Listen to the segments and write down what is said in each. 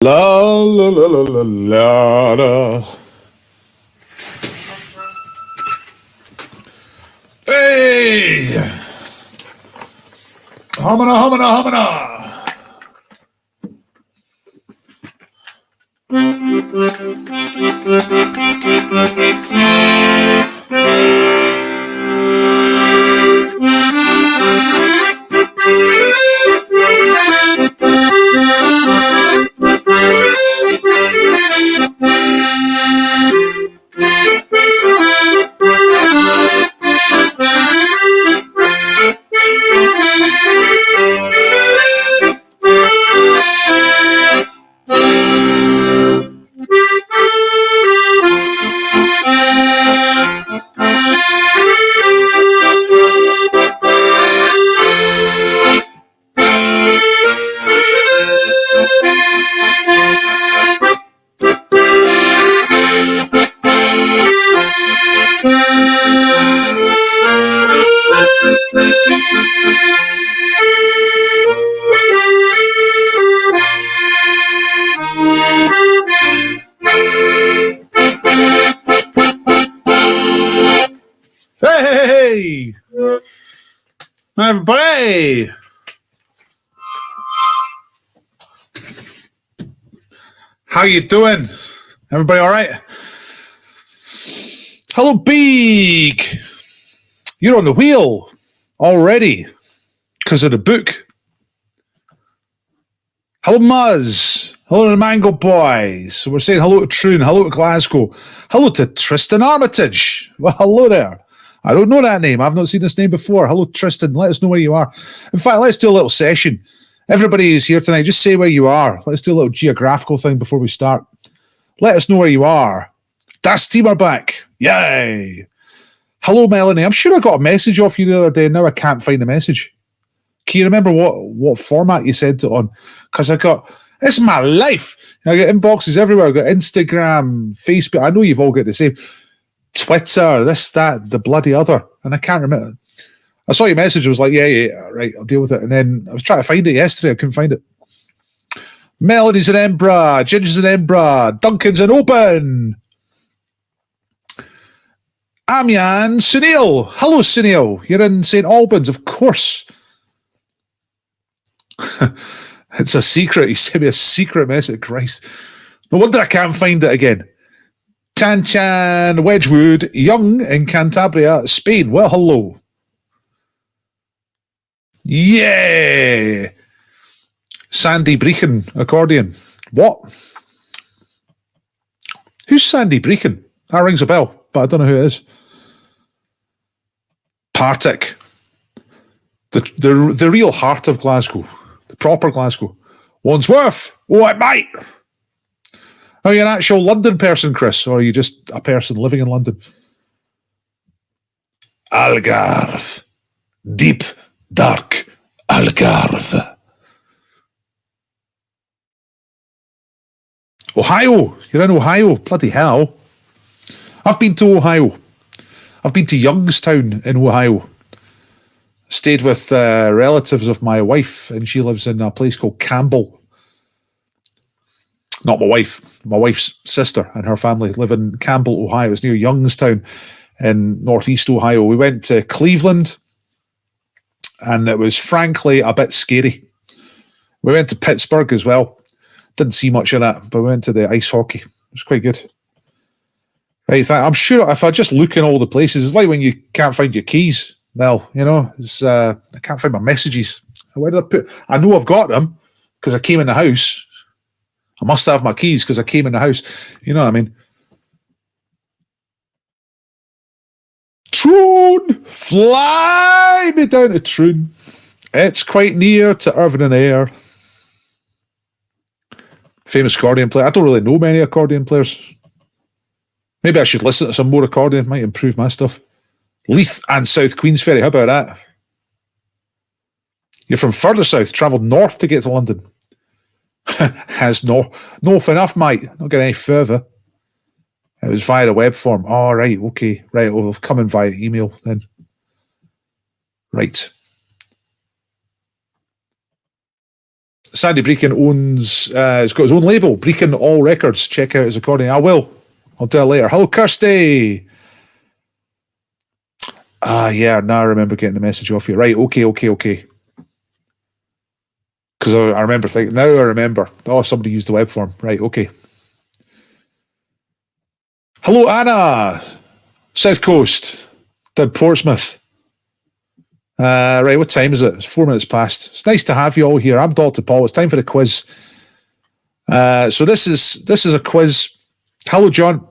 La la la la la la la. Hey! Homina, homina, homina! Hey! Everybody! How you doing? Everybody all right? Hello, Big! You're on the wheel already because of the book. Hello, Muzz. Hello to the Mango Boys. So we're saying hello to Troon, hello to Glasgow, hello to Tristan Armitage. Well, hello there. I don't know that name. I've not seen this name before. Hello, Tristan. Let us know where you are. In fact, let's do a little session. Everybody who's here tonight, just say where you are. Let's do a little geographical thing before we start. Let us know where you are. Das team are back. Yay. Hello, Melanie. I'm sure I got a message off you the other day, and now I can't find the message. Can you remember what format you sent it on? Because I got, it's my life. I get inboxes everywhere. I got Instagram, Facebook. I know you've all got the same. Twitter, this, that, the bloody other. And I can't remember. I saw your message. I was like, yeah, right, I'll deal with it. And then I was trying to find it yesterday. I couldn't find it. Melody's an Embra. Ginger's an Embra. Duncan's an Open. Amyan Sunil. Hello, Sunil. You're in St. Albans, of course. It's a secret. He sent me a secret message. Christ. No wonder I can't find it again. Chan Wedgwood, Young in Cantabria, Spain. Well, hello. Yeah. Sandy Brecon, accordion. What? Who's Sandy Brecon? That rings a bell, but I don't know who it is. Partick. The real heart of Glasgow. The proper Glasgow. Wandsworth. What, mate? Are you an actual London person, Chris, or are you just a person living in London? Algarve. Deep, dark Algarve. Ohio. You're in Ohio. Bloody hell. I've been to Ohio. I've been to Youngstown in Ohio. Stayed with relatives of my wife, and she lives in a place called Campbell. Not my wife, my wife's sister and her family live in Campbell, Ohio. It's near Youngstown in northeast Ohio. We went to Cleveland, and it was frankly a bit scary. We went to Pittsburgh as well. Didn't see much of that, but we went to the ice hockey. It was quite good. Right, I'm sure if I just look in all the places, it's like when you can't find your keys. Well, you know, I can't find my messages. Where did I put? I know I've got them because I came in the house. I must have my keys because I came in the house. You know what I mean? Troon! Fly me down to Troon. It's quite near to Irvine and Ayr. Famous accordion player. I don't really know many accordion players. Maybe I should listen to some more accordion. Might improve my stuff. Leith and South Queensferry. How about that? You're from further south, travelled north to get to London. Has north enough, mate. Not getting any further. It was via the web form. Oh, right, okay. Right, well, it'll come in via email then. Right. Sandy Breakin owns, he's got his own label, Breakin All Records. Check out his recording. I will. I'll do it later. Hello, Kirsty. Yeah, now I remember getting the message off you. Right, okay. Because I remember thinking, now I remember. Oh, somebody used the web form. Right, okay. Hello, Anna. South Coast. Down Portsmouth. Right, what time is it? It's 4 minutes past. It's nice to have you all here. I'm Dr. Paul. It's time for the quiz. So this is a quiz. Hello, John.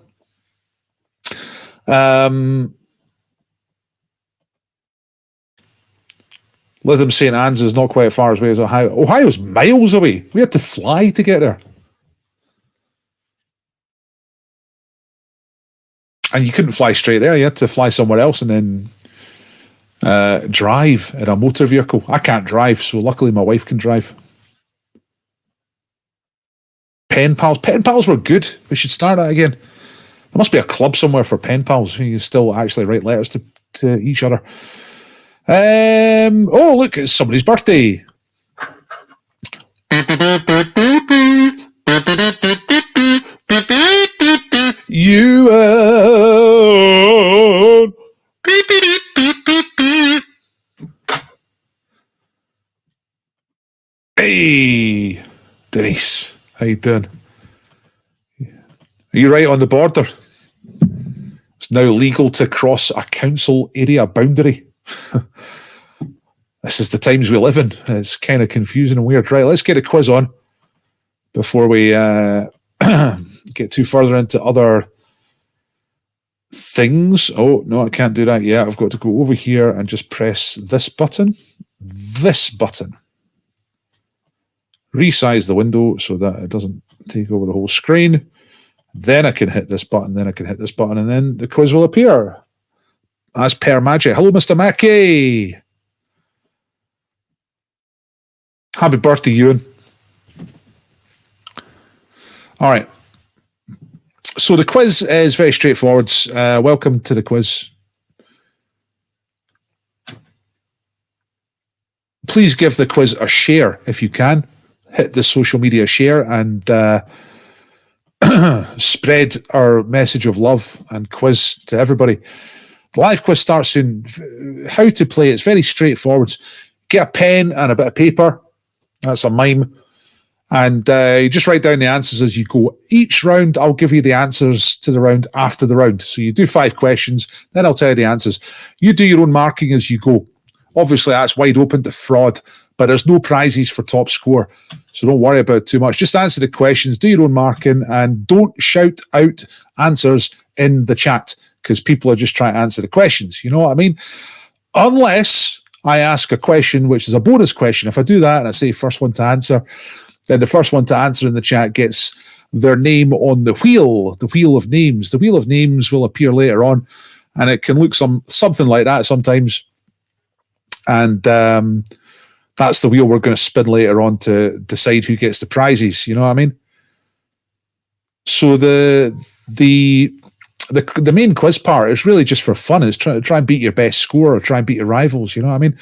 Lytham St. Anne's is not quite as far away as Ohio. Ohio's miles away. We had to fly to get there. And you couldn't fly straight there. You had to fly somewhere else and then drive in a motor vehicle. I can't drive, so luckily my wife can drive. Pen pals. Pen pals were good. We should start that again. There must be a club somewhere for pen pals. You can still actually write letters to each other. Oh, look, it's somebody's birthday. You Hey, Denise, how you doing? Are you right on the border? It's now legal to cross a council area boundary. This is the times we live in. It's kind of confusing and weird. Right, let's get a quiz on before we get too further into other things. Oh, no, I can't do that yet. I've got to go over here and just press this button. This button. Resize the window so that it doesn't take over the whole screen. Then I can hit this button, then I can hit this button, and then the quiz will appear. As per magic. Hello, Mr. Mackey. Happy birthday, Ewan. All right. So the quiz is very straightforward. Welcome to the quiz. Please give the quiz a share if you can. Hit the social media share and spread our message of love and quiz to everybody. The live quiz starts soon. How to play, it's very straightforward. Get a pen and a bit of paper. That's a mime. And you just write down the answers as you go. Each round, I'll give you the answers to the round after the round. So you do 5 questions, then I'll tell you the answers. You do your own marking as you go. Obviously, that's wide open to fraud, but there's no prizes for top score. So don't worry about it too much. Just answer the questions, do your own marking, and don't shout out answers in the chat because people are just trying to answer the questions. You know what I mean? Unless I ask a question, which is a bonus question. If I do that and I say first one to answer, then the first one to answer in the chat gets their name on the wheel of names. The wheel of names will appear later on, and it can look something like that sometimes. And that's the wheel we're going to spin later on to decide who gets the prizes. You know what I mean? So the main quiz part is really just for fun. It's try and beat your best score or try and beat your rivals. You know what I mean?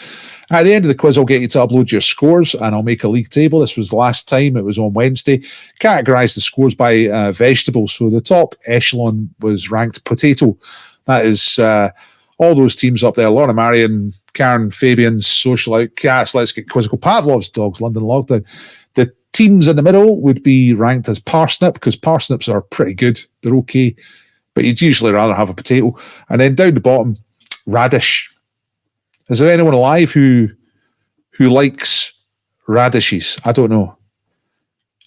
At the end of the quiz, I'll get you to upload your scores and I'll make a league table. This was the last time. It was on Wednesday. Categorise the scores by vegetables. So the top echelon was ranked potato. That is all those teams up there. Lorna Marion, Karen, Fabian's, Social Outcasts, Let's Get Quizzical, Pavlov's Dogs, London Lockdown. The teams in the middle would be ranked as parsnip because parsnips are pretty good. They're okay. But you'd usually rather have a potato. And then down the bottom, radish. Is there anyone alive who likes radishes? I don't know.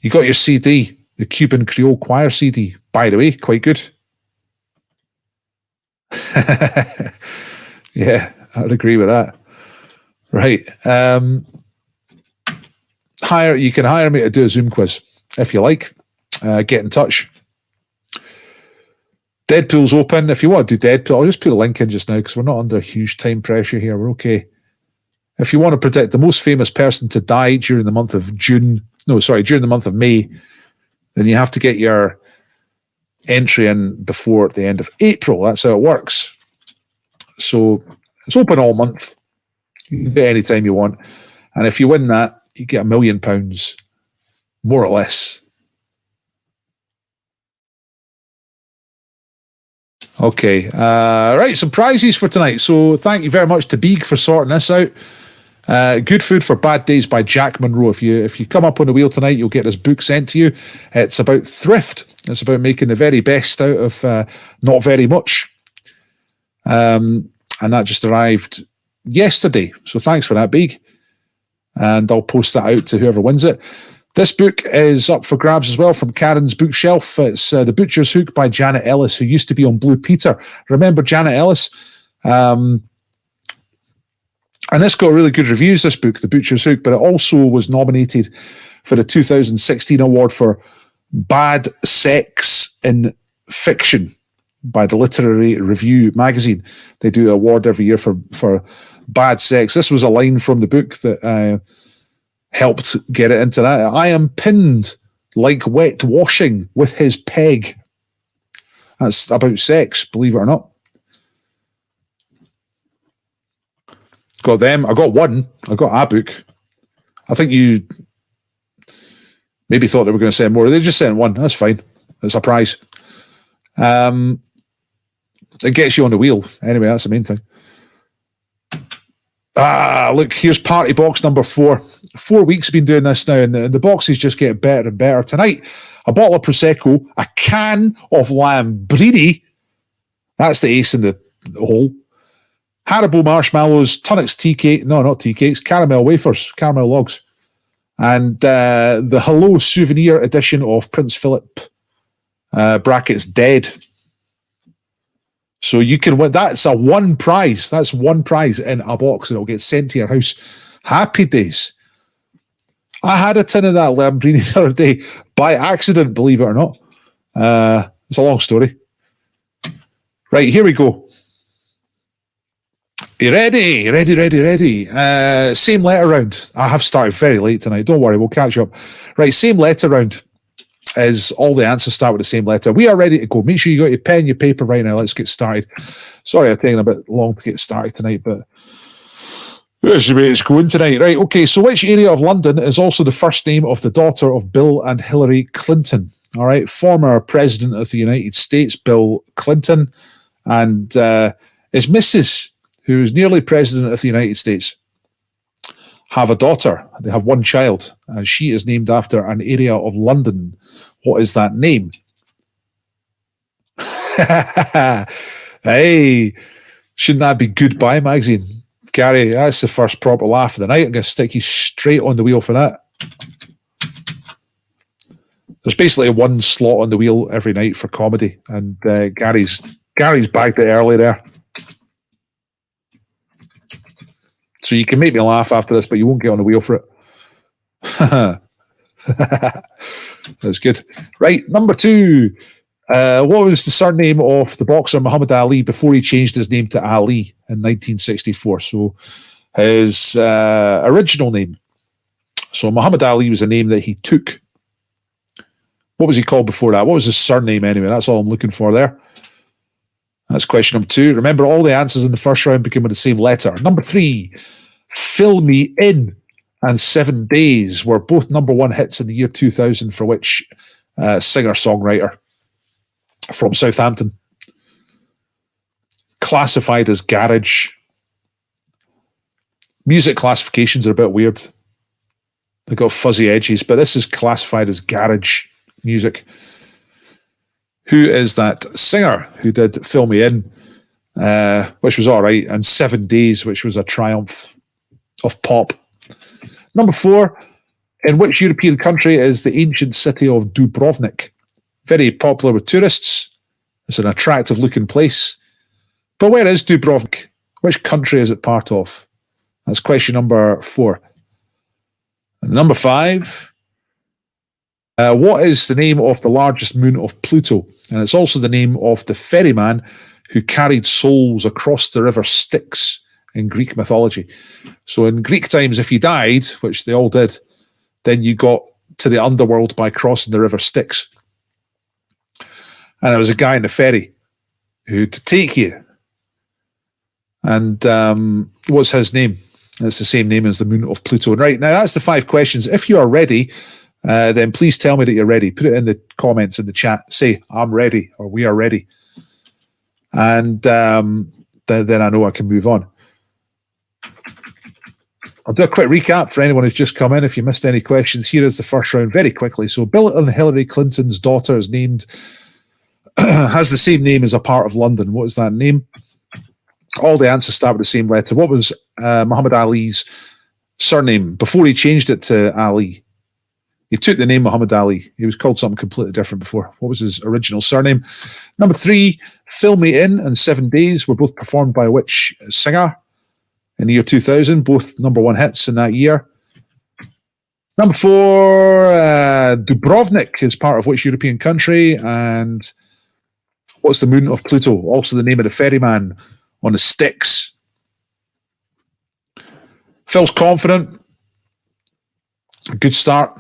You got your CD, the Cuban Creole Choir CD. By the way, quite good. Yeah, I would agree with that. Right. You can hire me to do a Zoom quiz if you like. Get in touch. Deadpool's open. If you want to do Deadpool, I'll just put a link in just now because we're not under huge time pressure here. We're okay. If you want to predict the most famous person to die during the month of during the month of May, then you have to get your entry in before the end of April. That's how it works. So it's open all month. You can do it anytime you want. And if you win that, you get £1 million, more or less. Okay, right, some prizes for tonight. So thank you very much to Beeg for sorting this out. Good Food for Bad Days by Jack Monroe. If you come up on the wheel tonight, you'll get this book sent to you. It's about thrift. It's about making the very best out of not very much. And that just arrived yesterday. So thanks for that, Beeg. And I'll post that out to whoever wins it. This book is up for grabs as well from Karen's bookshelf. It's The Butcher's Hook by Janet Ellis, who used to be on Blue Peter. Remember Janet Ellis? And this got really good reviews, this book, The Butcher's Hook, but it also was nominated for the 2016 award for Bad Sex in Fiction by the Literary Review magazine. They do an award every year for bad sex. This was a line from the book that helped get it into that. I am pinned like wet washing with his peg. That's about sex, believe it or not. Got them. I got one. I got a book. I think you maybe thought they were going to send more. They just sent one. That's fine. It's a prize. It gets you on the wheel. Anyway, that's the main thing. Look, here's party box number 4. 4 weeks been doing this now, and the boxes just get better and better. Tonight, a bottle of Prosecco, a can of Lambrini. That's the ace in the hole. Haribo marshmallows, Tunnock's tea cake, no, not tea cakes, caramel wafers, caramel logs, and the Hello souvenir edition of Prince Philip brackets Dead. So you can win. That's a one prize. That's one prize in a box, and it'll get sent to your house. Happy days. I had a tin of that Lambrini the other day by accident, believe it or not. It's a long story. Right, here we go. You ready? Ready. Same letter round. I have started very late tonight. Don't worry, we'll catch up. Right, same letter round. Is all the answers start with the same letter. We are ready to go. Make sure you got your pen, your paper right now. Let's get started. Sorry, I'm taking a bit long to get started tonight, but there's the way it's going tonight. Right, okay, so which area of London is also the first name of the daughter of Bill and Hillary Clinton? All right, former president of the United States, Bill Clinton, and is Mrs., who is nearly president of the United States, have a daughter. They have one child, and she is named after an area of London. What is that name? Hey, shouldn't that be Goodbye magazine? Gary, that's the first proper laugh of the night. I'm going to stick you straight on the wheel for that. There's basically one slot on the wheel every night for comedy, and Gary's bagged it early there. So you can make me laugh after this, but you won't get on the wheel for it. That's good. Right, number 2. What was the surname of the boxer Muhammad Ali before he changed his name to Ali in 1964? So his original name. So Muhammad Ali was a name that he took. What was he called before that? What was his surname anyway? That's all I'm looking for there. That's question number 2. Remember, all the answers in the first round begin with the same letter. Number 3, Fill Me In and 7 Days were both number 1 hits in the year 2000 for which singer-songwriter from Southampton? Classified as garage. Music classifications are a bit weird. They've got fuzzy edges, but this is classified as garage music. Who is that singer who did Fill Me In, which was all right, and 7 Days, which was a triumph of pop? Number 4, in which European country is the ancient city of Dubrovnik? Very popular with tourists. It's an attractive looking place. But where is Dubrovnik? Which country is it part of? That's question number 4. And number 5, what is the name of the largest moon of Pluto? And it's also the name of the ferryman who carried souls across the river Styx in Greek mythology. So in Greek times, if you died, which they all did, then you got to the underworld by crossing the river Styx. And there was a guy in the ferry who'd take you. And what's his name? It's the same name as the moon of Pluto. Right, now that's the 5 questions. If you are ready, then please tell me that you're ready. Put it in the comments in the chat. Say, I'm ready, or we are ready. And then I know I can move on. I'll do a quick recap for anyone who's just come in. If you missed any questions, here is the first round very quickly. So Bill and Hillary Clinton's daughter is named, has the same name as a part of London. What is that name? All the answers start with the same letter. What was Muhammad Ali's surname before he changed it to Ali? He took the name Muhammad Ali. He was called something completely different before. What was his original surname? Number 3, Fill Me In and 7 Days were both performed by which singer in the year 2000? Both #1 hits in that year. Number 4, Dubrovnik is part of which European country? And what's the moon of Pluto? Also the name of the ferryman on the Styx. Phil's confident. Good start.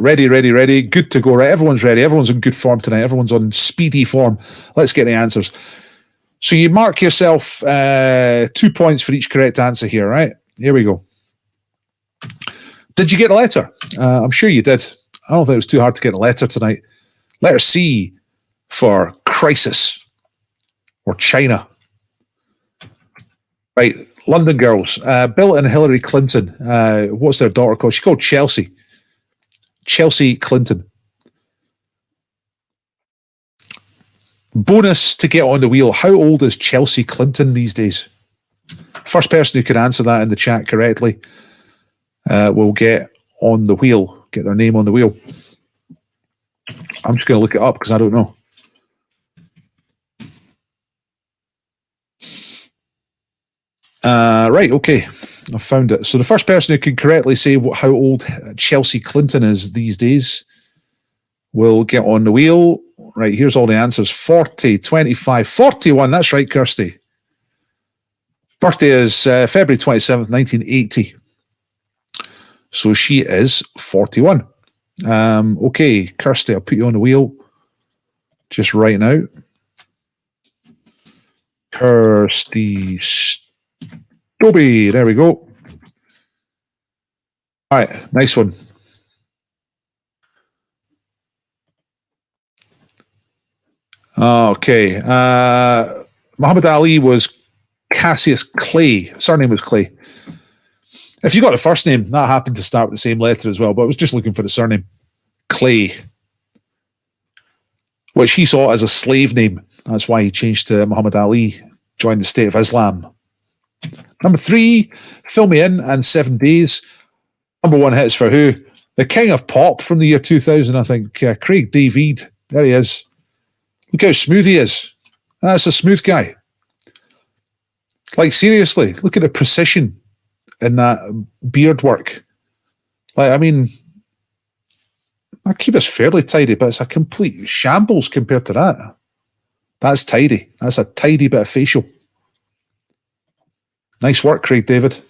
Ready. Good to go. Right, everyone's ready. Everyone's in good form tonight. Everyone's on speedy form. Let's get the answers. So you mark yourself 2 points for each correct answer here, right? Here we go. Did you get a letter? I'm sure you did. I don't think it was too hard to get a letter tonight. Letter C for crisis or China. Right, London girls. Bill and Hillary Clinton. What's their daughter called? She's called Chelsea. Chelsea Clinton. Bonus to get on the wheel. How old is Chelsea Clinton these days? First person who can answer that in the chat correctly will get on the wheel, get their name on the wheel. I'm just going to look it up because I don't know. Right, okay. I found it. So the first person who can correctly say how old Chelsea Clinton is these days will get on the wheel. Right, here's all the answers. 40, 25, 41. That's right, Kirsty. Birthday is February 27th, 1980. So she is 41. Okay, Kirsty, I'll put you on the wheel just right now. Kirsty Dobie, there we go. All right, nice one. Okay. Muhammad Ali was Cassius Clay. Surname was Clay. If you got the first name, that happened to start with the same letter as well, but I was just looking for the surname. Clay. Which he saw as a slave name. That's why he changed to Muhammad Ali, joined the State of Islam. Number 3, Fill Me In and 7 Days. #1 hits for who? The king of pop from the year 2000, I think. Craig David. There he is. Look how smooth he is. That's a smooth guy. Like, seriously, look at the precision in that beard work. Like, I mean, I keep us fairly tidy, but it's a complete shambles compared to that. That's tidy. That's a tidy bit of facial. Nice work, Craig David.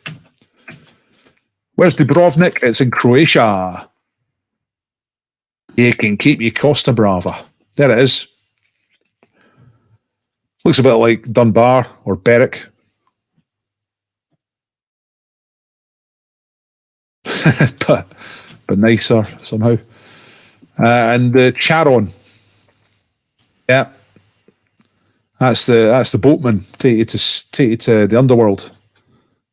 Where's Dubrovnik? It's in Croatia. You can keep your Costa Brava. There it is. Looks a bit like Dunbar or Berwick. but nicer somehow. And Charon. Yeah. That's the boatman take you to the underworld.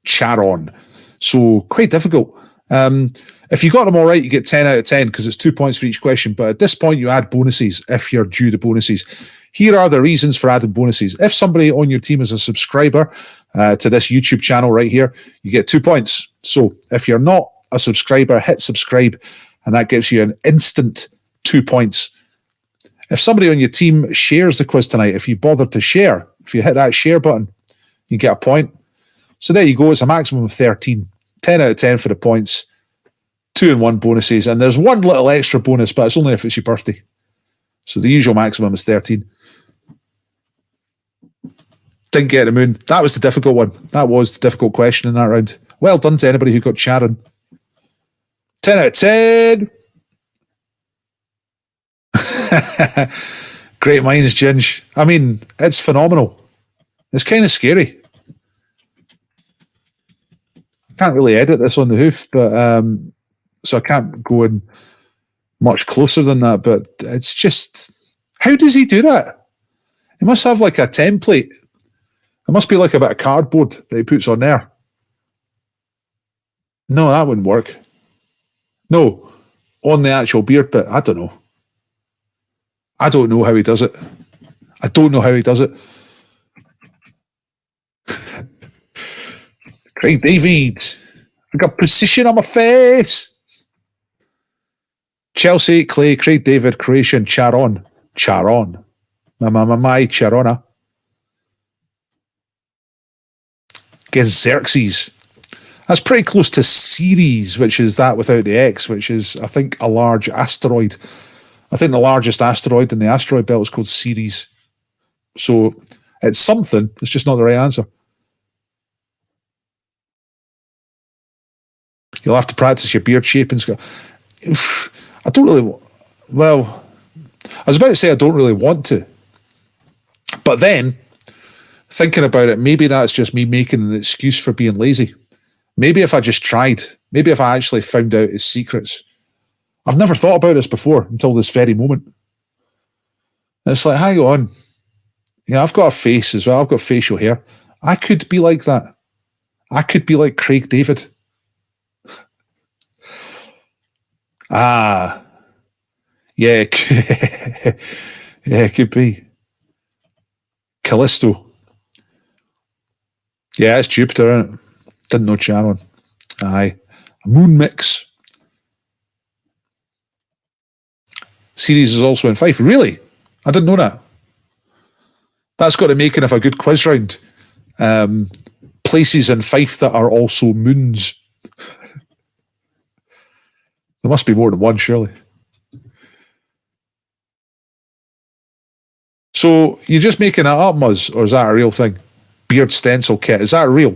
Charon. So quite difficult. If you got them all right, you get 10 out of 10 because it's 2 points for each question. But at this point, you add bonuses if you're due the bonuses. Here are the reasons for adding bonuses. If somebody on your team is a subscriber to this YouTube channel right here, you get 2 points. So if you're not a subscriber, hit subscribe, and that gives you an instant 2 points. If somebody on your team shares the quiz tonight, if you bother to share, if you hit that share button, you get a point. So there you go. It's a maximum of 13. 10 out of 10 for the points. 2 and 1 bonuses. And there's one little extra bonus, but it's only if it's your birthday. So the usual maximum is 13. Didn't get the moon. That was the difficult one. That was the difficult question in that round. Well done to anybody who got Sharon. 10 out of 10. Great minds, Ginge. I mean, it's phenomenal. It's kind of scary. can't really edit this on the hoof, but so I can't go in much closer than that. But it's just, how does he do that? He must have like a template. It must be like a bit of cardboard that he puts on there. No, that wouldn't work. No, on the actual beard bit. I don't know. I don't know how he does it. I don't know how he does it. Craig David. I got precision on my face. Chelsea, Clay, Craig David, Croatian, Charon. Charon. My Charona. Guess Xerxes. That's pretty close to Ceres, which is that without the X, which is, I think, a large asteroid. I think the largest asteroid in the asteroid belt is called Ceres. So it's something. It's just not the right answer. You'll have to practice your beard shape and stuff. I don't really... Well, I was about to say I don't really want to. But then, thinking about it, maybe that's just me making an excuse for being lazy. Maybe if I just tried, maybe if I actually found out his secrets. I've never thought about this before until this very moment. And it's like, hang on. Yeah, I've got a face as well. I've got facial hair. I could be like that. I could be like Craig David. Ah. Yeah. Yeah, it could be. Callisto. Yeah, it's Jupiter, isn't it? Didn't know Charon. Aye. A moon mix. Ceres is also in Fife. Really? I didn't know that. That's got to make it of a good quiz round. Places in Fife that are also moons. There must be more than one, surely. So you're just making that up, Muzz, or is that a real thing? Beard stencil kit. Is that real?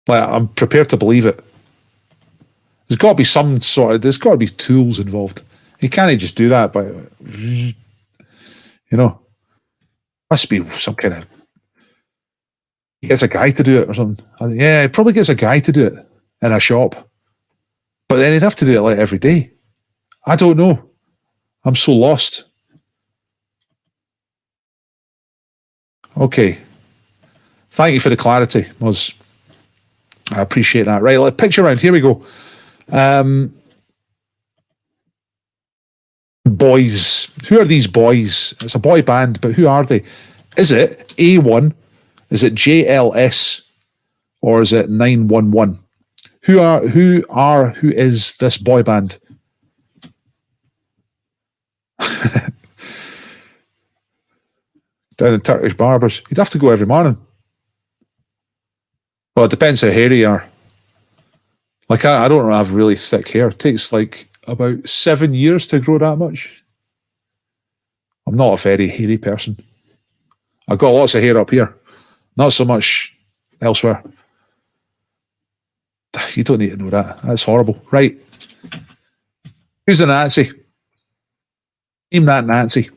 Like, I'm prepared to believe it. There's got to be some sort of, there's got to be tools involved. You can't just do that by, you know, must be some kind of, he gets a guy to do it or something. Yeah, he probably gets a guy to do it in a shop. But then he'd have to do it like every day. I don't know. I'm so lost. Okay. Thank you for the clarity, Muzz. I appreciate that. Right, let picture round. Here we go. Boys. Who are these boys? It's a boy band, but who are they? Is it A1? Is it JLS? Or is it 911? Who is this boy band? Down in Turkish barbers. You'd have to go every morning. Well, it depends how hairy you are. Like, I don't have really thick hair. It takes like about 7 years to grow that much. I'm not a very hairy person. I've got lots of hair up here. Not so much elsewhere. You don't need to know that. That's horrible. Right. Who's the Nazi? Name that Nazi.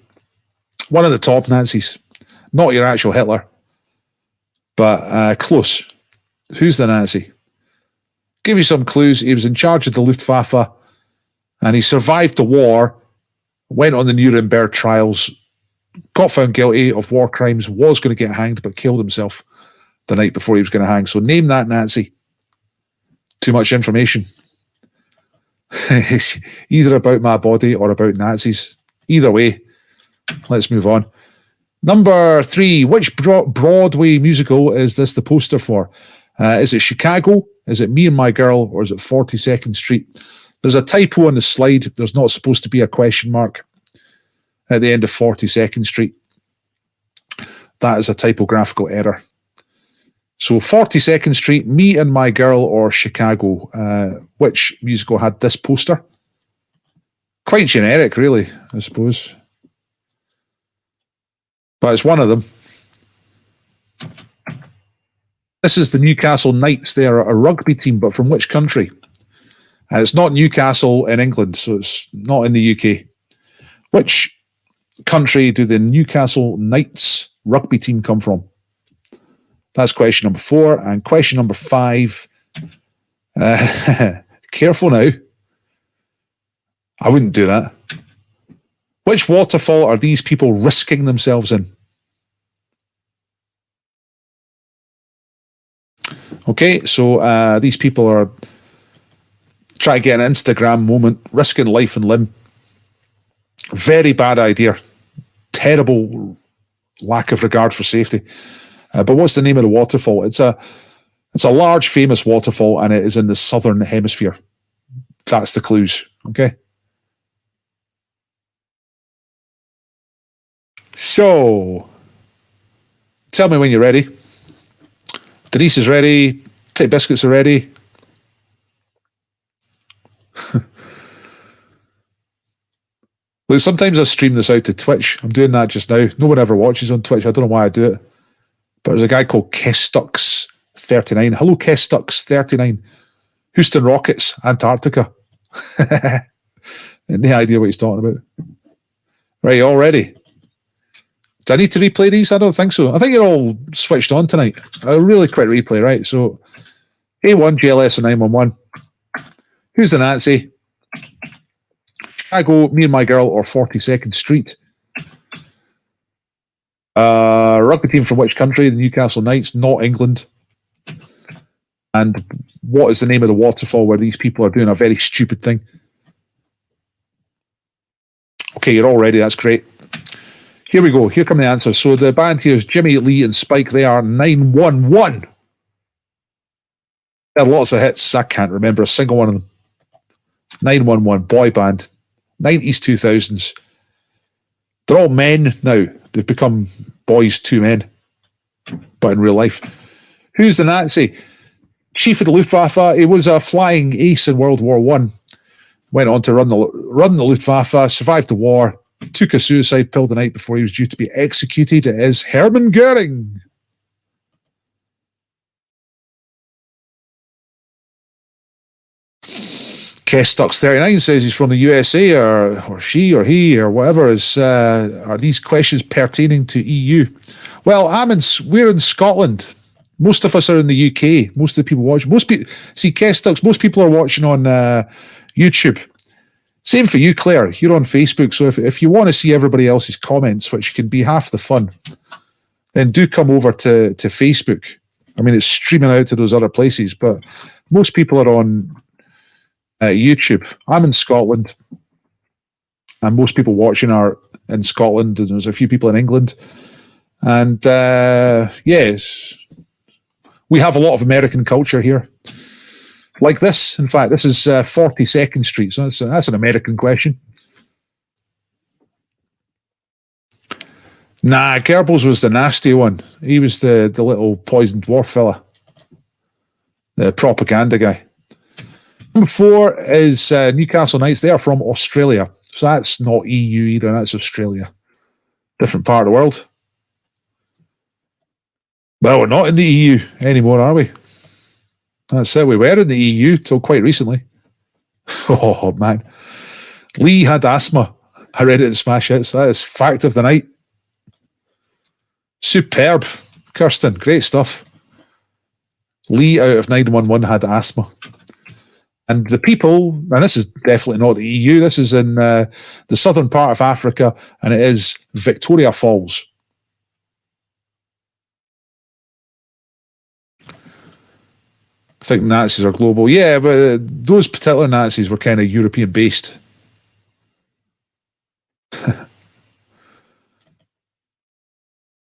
One of the top Nazis. Not your actual Hitler. But close. Who's the Nazi? Give you some clues. He was in charge of the Luftwaffe and he survived the war, went on the Nuremberg trials, got found guilty of war crimes, was going to get hanged, but killed himself the night before he was going to hang. So name that Nazi. Too much information. It's either about my body or about Nazis. Either way, let's move on. Number 3, which Broadway musical is this the poster for? Is it Chicago? Is it Me and My Girl? Or is it 42nd Street? There's a typo on the slide. There's not supposed to be a question mark at the end of 42nd Street. That is a typographical error. So 42nd Street, Me and My Girl, or Chicago. Which musical had this poster? Quite generic, really, I suppose. But it's one of them. This is the Newcastle Knights. They are a rugby team, but from which country? And it's not Newcastle in England, so it's not in the UK. Which country do the Newcastle Knights rugby team come from? That's question number 4. And question number 5. Careful now. I wouldn't do that. Which waterfall are these people risking themselves in? Okay, so these people are trying to get an Instagram moment, risking life and limb. Very bad idea. Terrible lack of regard for safety. But what's the name of the waterfall? It's a large, famous waterfall, and it is in the southern hemisphere. That's the clues. Okay. So, tell me when you're ready. Denise is ready. Tit Biscuits are ready. Look, sometimes I stream this out to Twitch. I'm doing that just now. No one ever watches on Twitch. I don't know why I do it. But there's a guy called Kestux39. Hello, Kestux39. Houston Rockets, Antarctica. No idea what he's talking about. Right, all ready? Do I need to replay these? I don't think so. I think you're all switched on tonight. A really quick replay, right? So, A1, GLS, and 911. Who's the Nazi? Chicago, Me and My Girl, or 42nd Street? Rugby team from which country? The Newcastle Knights, not England. And what is the name of the waterfall where these people are doing a very stupid thing? Okay, you're all ready. That's great. Here we go. Here come the answers. So the band here is Jimmy, Lee, and Spike. They are 911. They had lots of hits. I can't remember a single one of them. 911, boy band. 90s, 2000s. They're all men now. They've become boys to men, but in real life. Who's the Nazi? Chief of the Luftwaffe. He was a flying ace in World War I. Went on to run the Luftwaffe, survived the war, took a suicide pill the night before he was due to be executed. It is Hermann Goering. Kestux39 says he's from the USA, or she, or he, or whatever. Are these questions pertaining to EU? Well, we're in Scotland. Most of us are in the UK. Most of the people watch. See, Kestux, most people are watching on YouTube. Same for you, Claire. You're on Facebook. So if you want to see everybody else's comments, which can be half the fun, then do come over to Facebook. I mean, it's streaming out to those other places, but most people are on YouTube. I'm in Scotland, and most people watching are in Scotland, and there's a few people in England. And yes, we have a lot of American culture here. Like this. In fact, this is 42nd Street, so that's an American question. Nah, Goebbels was the nasty one. He was the little poison dwarf fella. The propaganda guy. Number 4 is Newcastle Knights. They are from Australia. So that's not EU either, that's Australia. Different part of the world. Well, we're not in the EU anymore, are we? That's it. We were in the EU till quite recently. Oh, man. Lee had asthma. I read it in Smash Hits. That is fact of the night. Superb, Kirsten. Great stuff. Lee out of 911 had asthma. And the people, and this is definitely not the EU, this is in the southern part of Africa, and it is Victoria Falls. I think Nazis are global. Yeah, but those particular Nazis were kind of European-based.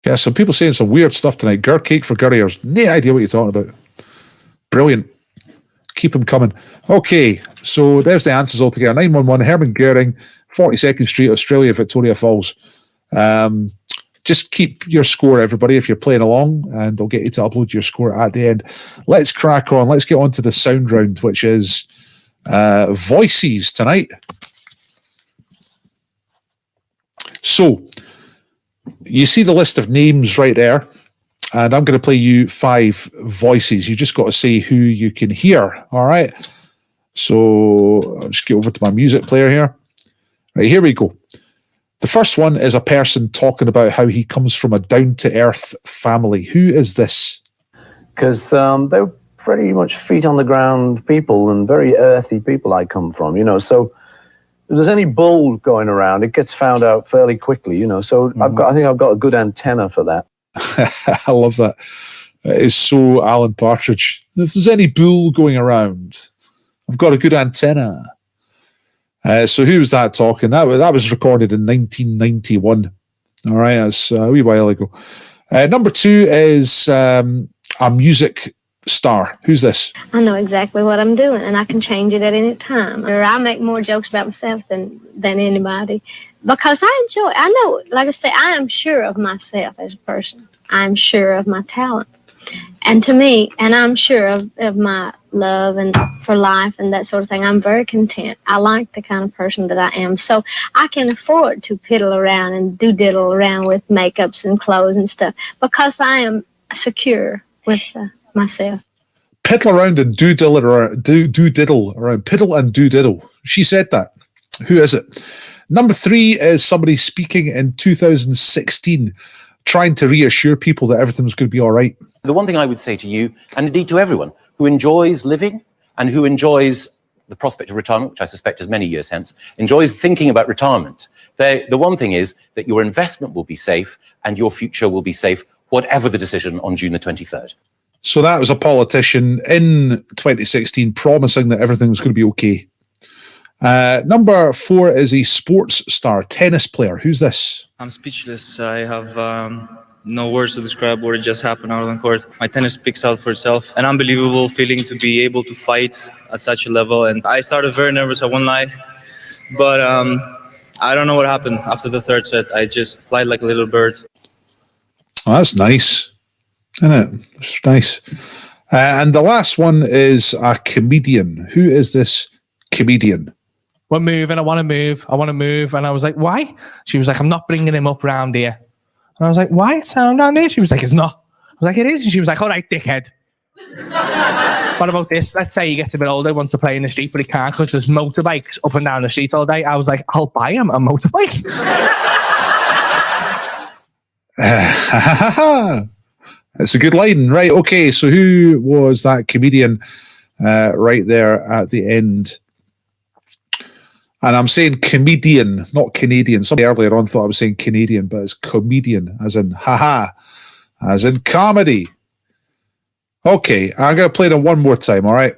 Yeah, some people saying some weird stuff tonight. Gur cake for Gurriers. No idea what you're talking about. Brilliant. Keep them coming. Okay, so there's the answers altogether. 911, Hermann Goering, 42nd Street, Australia, Victoria Falls. Just keep your score, everybody, if you're playing along, and I'll get you to upload your score at the end. Let's crack on. Let's get on to the sound round, which is voices tonight. So, you see the list of names right there, and I'm going to play you 5 voices. You just got to say who you can hear, all right? So, I'll just get over to my music player here. Right, here we go. The first one is a person talking about how he comes from a down-to-earth family. Who is this? Because they're pretty much feet on the ground people and very earthy people I come from, so if there's any bull going around, it gets found out fairly quickly, so I think I've got a good antenna for that. I love that. It is so Alan Partridge. If there's any bull going around, I've got a good antenna. So who was that talking? That was recorded in 1991. All right, that's a wee while ago. Number 2 is a music star. Who's this? I know exactly what I'm doing, and I can change it at any time. Or I make more jokes about myself than anybody, because I know, like I say, I am sure of myself as a person. I'm sure of my talent. And to me, and I'm sure of my love and for life and that sort of thing, I'm very content. I like the kind of person that I am. So I can afford to piddle around and diddle around with makeups and clothes and stuff, because I am secure with myself. Piddle around and diddle around, piddle and diddle. She said that. Who is it? Number 3 is somebody speaking in 2016, trying to reassure people that everything's going to be all right. The one thing I would say to you, and indeed to everyone who enjoys living and who enjoys the prospect of retirement, which I suspect is many years hence, enjoys thinking about retirement, the one thing is that your investment will be safe and your future will be safe, whatever the decision on June the 23rd. So that was a politician in 2016 promising that everything was going to be okay. Number 4 is a sports star, tennis player. Who's this? I'm speechless. I have no words to describe what just happened out on court. My tennis speaks out for itself. An unbelievable feeling to be able to fight at such a level. And I started very nervous, I won't lie. But I don't know what happened after the third set. I just fly like a little bird. Oh, that's nice, isn't it? It's nice. And the last one is a comedian. Who is this comedian? We're moving, I want to move. And I was like, why? She was like, I'm not bringing him up round here. And I was like, why? It's down there. She was like, it's not. I was like, it is. And she was like, all right, dickhead. What about this? Let's say he gets a bit older, wants to play in the street, but he can't because there's motorbikes up and down the street all day. I was like, I'll buy him a motorbike. It's a good line. Right, okay, so who was that comedian right there at the end? And I'm saying comedian, not Canadian. Somebody earlier on thought I was saying Canadian, but it's comedian, as in haha, as in comedy. Okay, I'm going to play them one more time, all right?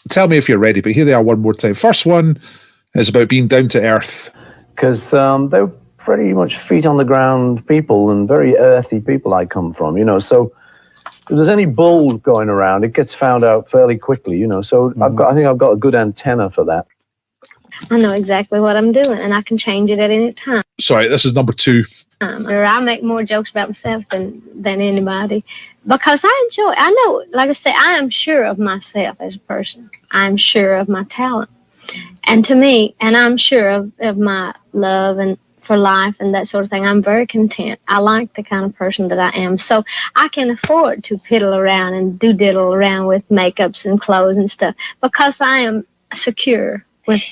Tell me if you're ready, but here they are one more time. First one is about being down to earth. Because they're pretty much feet on the ground people and very earthy people I come from, so if there's any bull going around, it gets found out fairly quickly, so I think I've got a good antenna for that. I know exactly what I'm doing, and I can change it at any time. Sorry, this is number 2. Or I make more jokes about myself than anybody, because I know, like I say, I am sure of myself as a person. I'm sure of my talent. And to me, and I'm sure of my love and for life and that sort of thing, I'm very content. I like the kind of person that I am. So I can afford to piddle around and diddle around with makeups and clothes and stuff, because I am secure with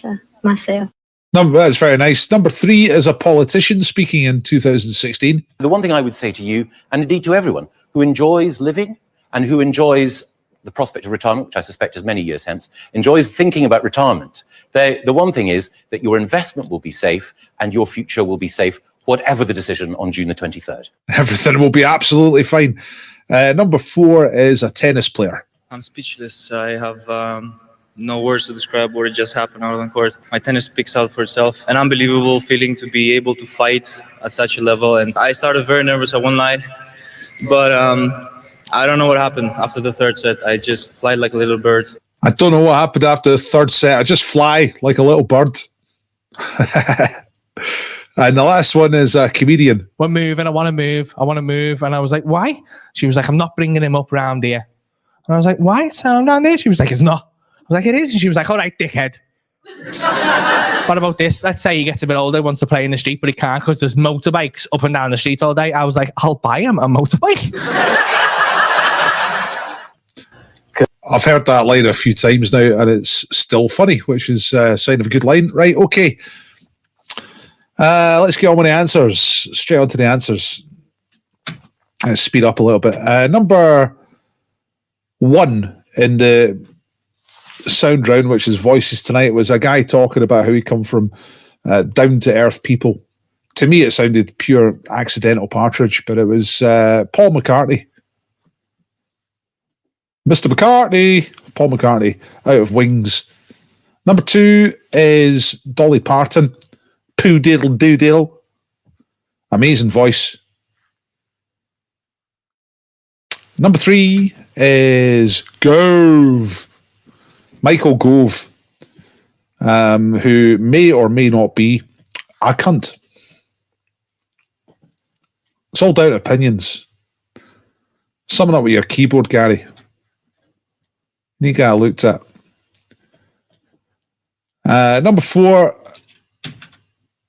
myself. That's very nice. Number 3 is a politician speaking in 2016. The one thing I would say to you, and indeed to everyone who enjoys living and who enjoys the prospect of retirement, which I suspect is many years hence, enjoys thinking about retirement, the one thing is that your investment will be safe and your future will be safe, whatever the decision on June the 23rd. Everything will be absolutely fine. Number 4 is a tennis player. I'm speechless. I have no words to describe what just happened out on court. My tennis speaks out for itself. An unbelievable feeling to be able to fight at such a level. And I started very nervous, I won't lie. But I don't know what happened after the third set. I just fly like a little bird. I don't know what happened after the third set. I just fly like a little bird. And the last one is a comedian. We're moving, I want to move. And I was like, why? She was like, I'm not bringing him up round here. And I was like, why? It's down there. She was like, it's not. I was like, it is. And she was like, all right, dickhead. What about this? Let's say he gets a bit older, wants to play in the street, but he can't because there's motorbikes up and down the street all day. I was like, I'll buy him a motorbike. I've heard that line a few times now, and it's still funny, which is a sign of a good line. Right, okay. Let's get on with the answers. Straight on to the answers. Let's speed up a little bit. Number One in the sound round, which is Voices Tonight, was a guy talking about how he come from down-to-earth people. To me, it sounded pure accidental partridge, but it was Paul McCartney. Mr. McCartney, Paul McCartney, out of Wings. Number 2 is Dolly Parton, Poo Diddle Doo Diddle. Amazing voice. Number 3 is Gove, Michael Gove, who may or may not be a cunt. It's all down to opinions. Summing up with your keyboard, Gary. You got looked at. Number 4,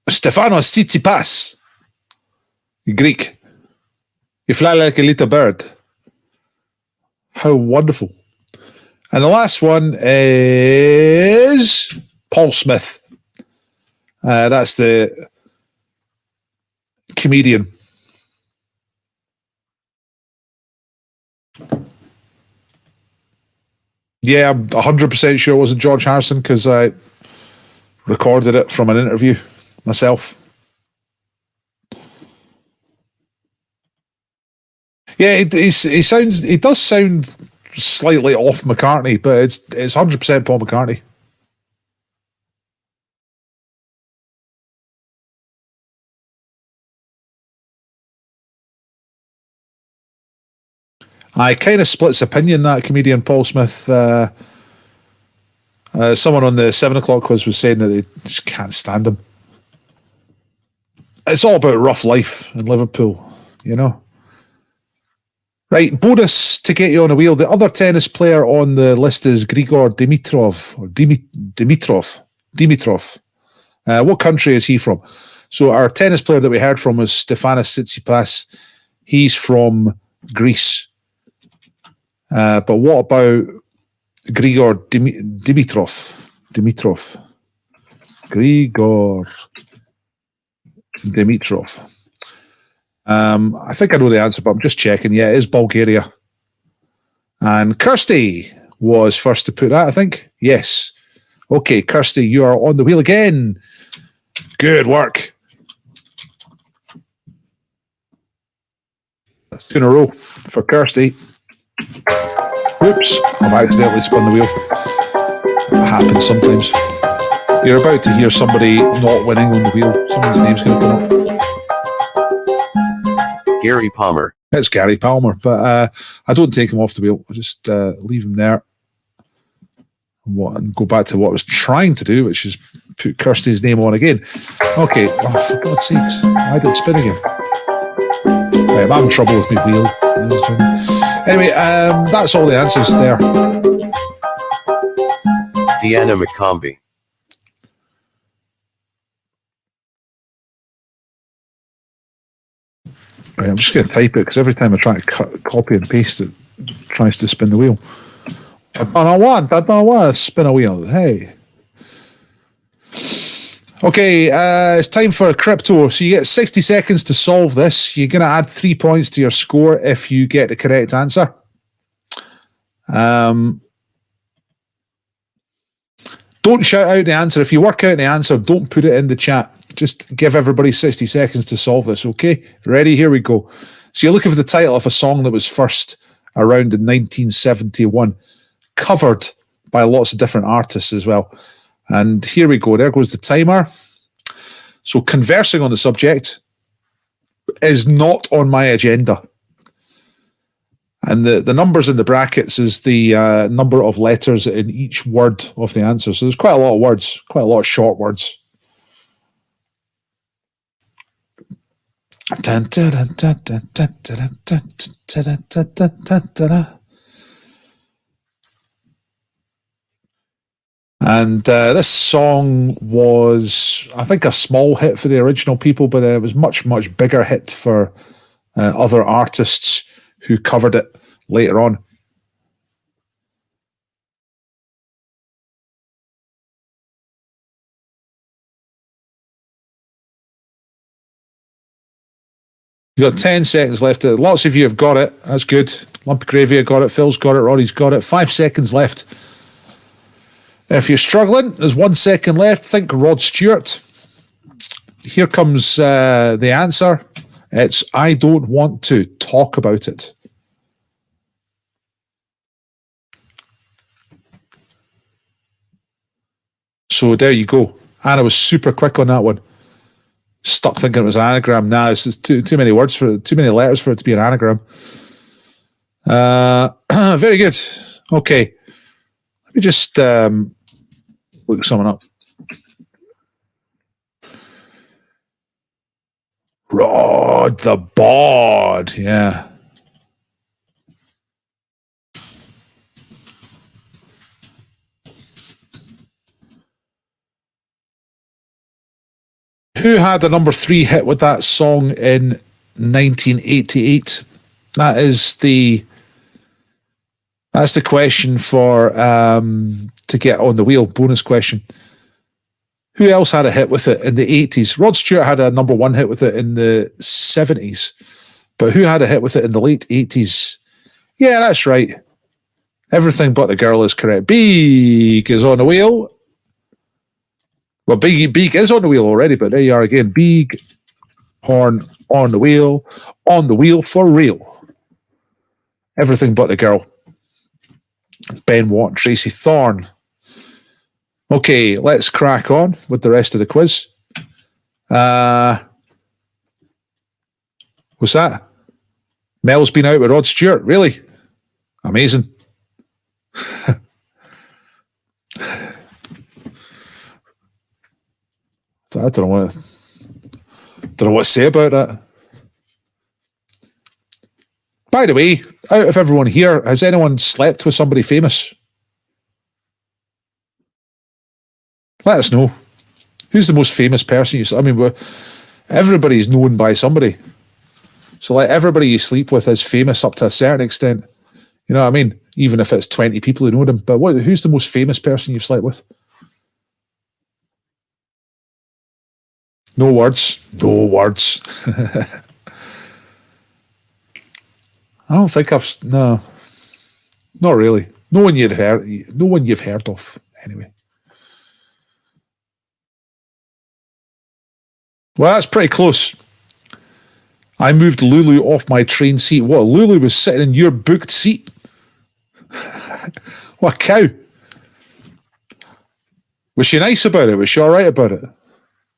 Stefanos Tsitsipas, Greek. You fly like a little bird. How wonderful. And the last one is Paul Smith. That's the comedian. Yeah, I'm 100% sure it wasn't George Harrison because I recorded it from an interview myself. Yeah, he does sound slightly off McCartney, but it's 100% Paul McCartney. I kind of splits opinion, that comedian Paul Smith. Someone on the 7 o'clock quiz was saying that they just can't stand him. It's all about rough life in Liverpool, you know. Right, bonus to get you on a wheel. The other tennis player on the list is Grigor Dimitrov. Or Dimitrov. What country is he from? So our tennis player that we heard from was Stefanos Tsitsipas. He's from Greece. But what about Grigor Dimitrov? Grigor Dimitrov. I think I know the answer, but I'm just checking. Yeah, it is Bulgaria. And Kirsty was first to put that, I think. Yes. Okay, Kirsty, you are on the wheel again. Good work. That's 2 in a row for Kirsty. Oops, I've accidentally spun the wheel. It happens sometimes. You're about to hear somebody not winning on the wheel. Someone's name's going to come up. Gary Palmer. It's Gary Palmer, but I don't take him off the wheel. I just leave him there and go back to what I was trying to do, which is put Kirsty's name on again. Okay, oh, for God's sakes, why did it spin again? Right, I'm having trouble with my wheel. Anyway, that's all the answers there. Deanna McCombie. Right, I'm just going to type it because every time I try to copy and paste it tries to spin the wheel. I don't want to spin a wheel. Hey. Okay, it's time for a crypto. So you get 60 seconds to solve this. You're going to add 3 points to your score if you get the correct answer. Don't shout out the answer. If you work out the answer, don't put it in the chat. Just give everybody 60 seconds to solve this, okay? Ready? Here we go. So you're looking for the title of a song that was first around in 1971, covered by lots of different artists as well. And here we go. There goes the timer. So conversing on the subject is not on my agenda. And the numbers in the brackets is the number of letters in each word of the answer. So there's quite a lot of words, quite a lot of short words. And this song was, I think, a small hit for the original people, but it was much, much bigger hit for other artists who covered it later on. You got 10 seconds left. Lots of you have got it. That's good. Lumpy Gravy got it. Phil's got it. Roddy's got it. 5 seconds left. If you're struggling, there's 1 second left. Think Rod Stewart. Here comes the answer. It's I don't want to talk about it. So there you go. Anna was super quick on that one. Stuck thinking it was an anagram. Nah, it's too many words for it, too many letters for it to be an anagram. Very good. Okay. Let me just look someone up. Rod the Bod. Yeah. Who had a number 3 hit with that song in 1988? That's the question for to get on the wheel. Bonus question. Who else had a hit with it in the 80s? Rod Stewart had a number 1 hit with it in the 70s, but who had a hit with it in the late 80s? Yeah, that's right. Everything But the Girl is correct. Beak is on the wheel. Well, Beak is on the wheel already, but there you are again. Beak, Horn on the wheel for real. Everything But the Girl. Ben Watt, Tracy Thorn. Okay, let's crack on with the rest of the quiz. What's that? Mel's been out with Rod Stewart. Really? Amazing. I don't know what to say about that. By the way, out of everyone here, has anyone slept with somebody famous? Let us know. Who's the most famous person you? I mean, everybody's known by somebody. So, like, everybody you sleep with is famous up to a certain extent. You know what I mean? Even if it's 20 people who know them. But who's the most famous person you've slept with? No words. No words. I don't think no, not really. No one you've heard of, anyway. Well, that's pretty close. I moved Lulu off my train seat. What, Lulu was sitting in your booked seat? What a cow. Was she nice about it? Was she all right about it?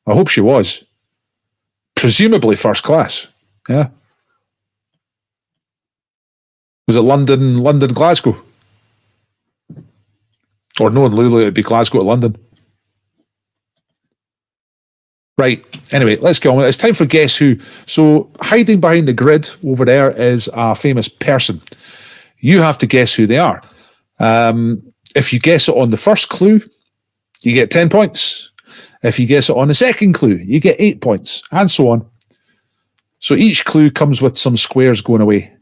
I hope she was. Presumably first class. Yeah. Was it London, Glasgow? Or no, in Lulu, it'd be Glasgow to London. Right. Anyway, let's go on. It's time for Guess Who. So, hiding behind the grid over there is a famous person. You have to guess who they are. If you guess it on the first clue, you get 10 points. If you guess it on the second clue, you get 8 points, and so on. So each clue comes with some squares going away.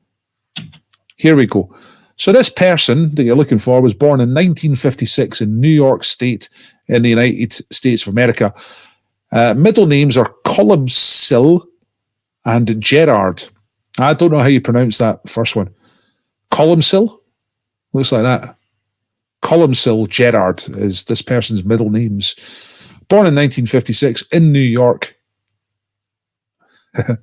Here we go. So this person that you're looking for was born in 1956 in New York State in the United States of America. Middle names are Columcille and Gerard. I don't know how you pronounce that first one. Columcille? Looks like that. Columcille Gerard is this person's middle names. Born in 1956 in New York. Who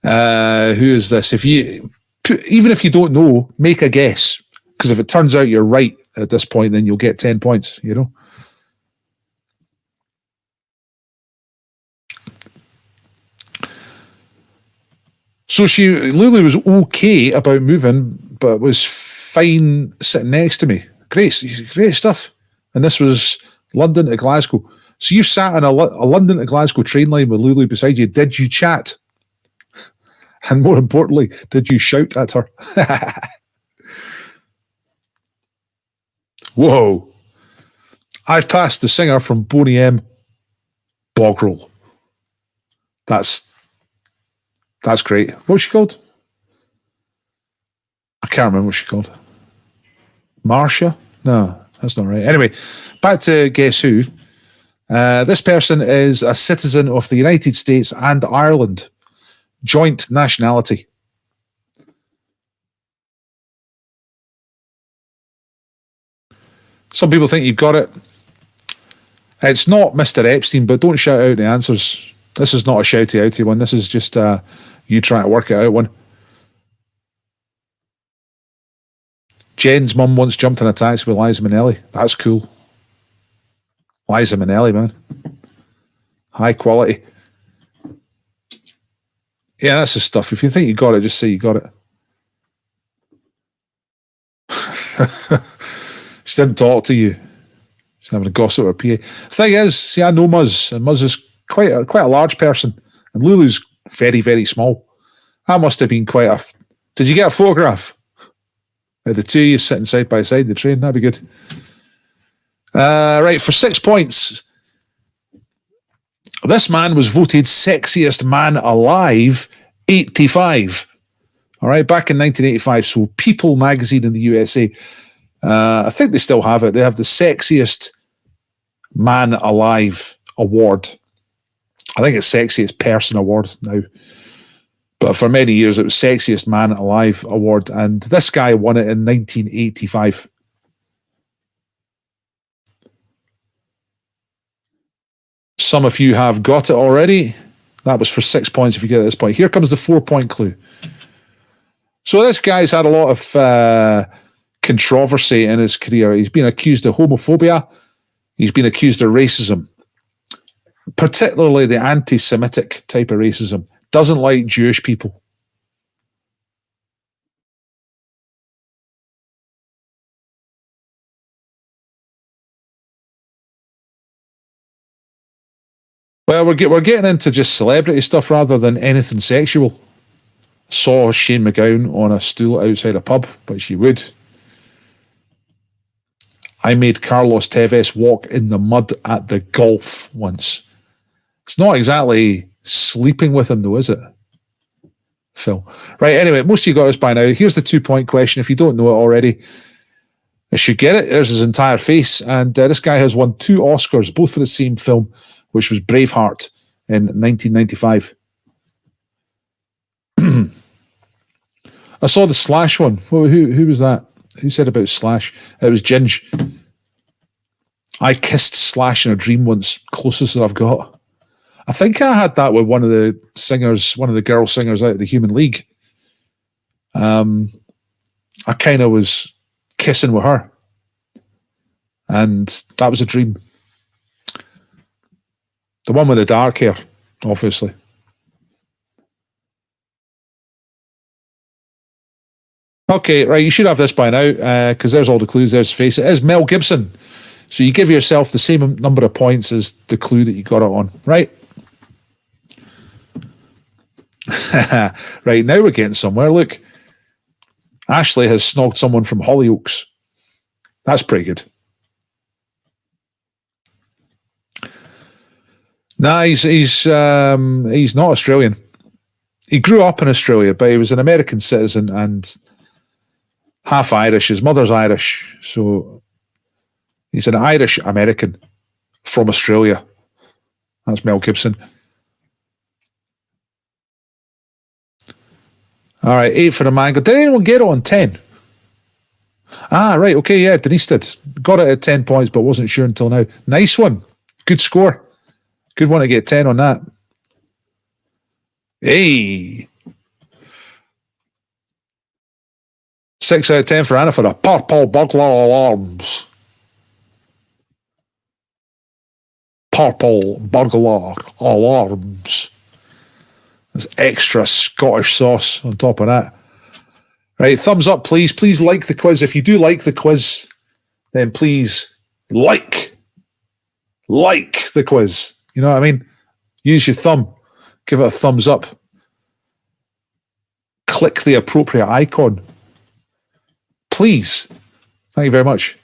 is this? Even if you don't know, make a guess. Because if it turns out you're right at this point, then you'll get 10 points, you know? So Lulu was okay about moving, but was fine sitting next to me. Great stuff. And this was London to Glasgow. So you sat on a London to Glasgow train line with Lulu beside you. Did you chat? And more importantly, did you shout at her? Whoa. I've passed the singer from Boney M. Bogrel. That's great. What's she called? I can't remember what she's called. Marcia? No, that's not right. Anyway, back to Guess Who. This person is a citizen of the United States and Ireland. Joint nationality. Some people think you've got it. It's not Mr. Epstein, but don't shout out the answers. This is not a shouty-outy one. This is just you trying to work it out one. Jen's mum once jumped in a taxi with Liza Minnelli. That's cool. Liza Minnelli, man. High quality. Yeah, that's the stuff. If you think you got it, just say you got it. She didn't talk to you. She's having a gossip with her PA. Thing is, see, I know Muzz, and Muzz is quite a large person, and Lulu's very, very small. That must have been quite a... Did you get a photograph? The two of you sitting side by side, the train, that'd be good. Right, for 6 points. This man was voted sexiest man alive 85. All right, back in 1985. So People magazine in the USA, I think they still have it. They have the sexiest man alive award. I think it's sexiest person award now. But for many years, it was Sexiest Man Alive award. And this guy won it in 1985. Some of you have got it already. That was for 6 points if you get at this point. Here comes the 4-point clue. So this guy's had a lot of controversy in his career. He's been accused of homophobia. He's been accused of racism, particularly the anti-Semitic type of racism. Doesn't like Jewish people. Well, we're getting into just celebrity stuff rather than anything sexual. Saw Shane McGowan on a stool outside a pub, but she would. I made Carlos Tevez walk in the mud at the golf once. It's not exactly sleeping with him, though, is it, Phil? Right, anyway, most of you got this by now. Here's the 2-point question. If you don't know it already, I should get it. There's his entire face. And this guy has won 2 Oscars, both for the same film, which was Braveheart in 1995. I saw the Slash one. Who was that? Who said about Slash? It was Ginge. I kissed Slash in a dream once, closest that I've got. I think I had that with one of the singers, one of the girl singers out of the Human League. I kind of was kissing with her. And that was a dream. The one with the dark hair, obviously. Okay, right, you should have this by now, because there's all the clues, there's his face. It is Mel Gibson. So you give yourself the same number of points as the clue that you got it on, right? Right, now we're getting somewhere. Look, Ashley has snogged someone from Hollyoaks. That's pretty good. Nah, he's not Australian. He grew up in Australia, but he was an American citizen and half Irish. His mother's Irish, so he's an Irish American from Australia. That's Mel Gibson. All right, 8 for the mango. Did anyone get it on 10? Ah, right, okay, yeah, Denise did. Got it at 10 points, but wasn't sure until now. Nice one. Good score. Good one to get 10 on that. Hey. 6 out of 10 for Anna for the purple burglar alarms. Purple burglar alarms. There's extra Scottish sauce on top of that. Right, thumbs up, please. Please like the quiz. If you do like the quiz, then please like the quiz. You know what I mean? Use your thumb. Give it a thumbs up. Click the appropriate icon. Please. Thank you very much.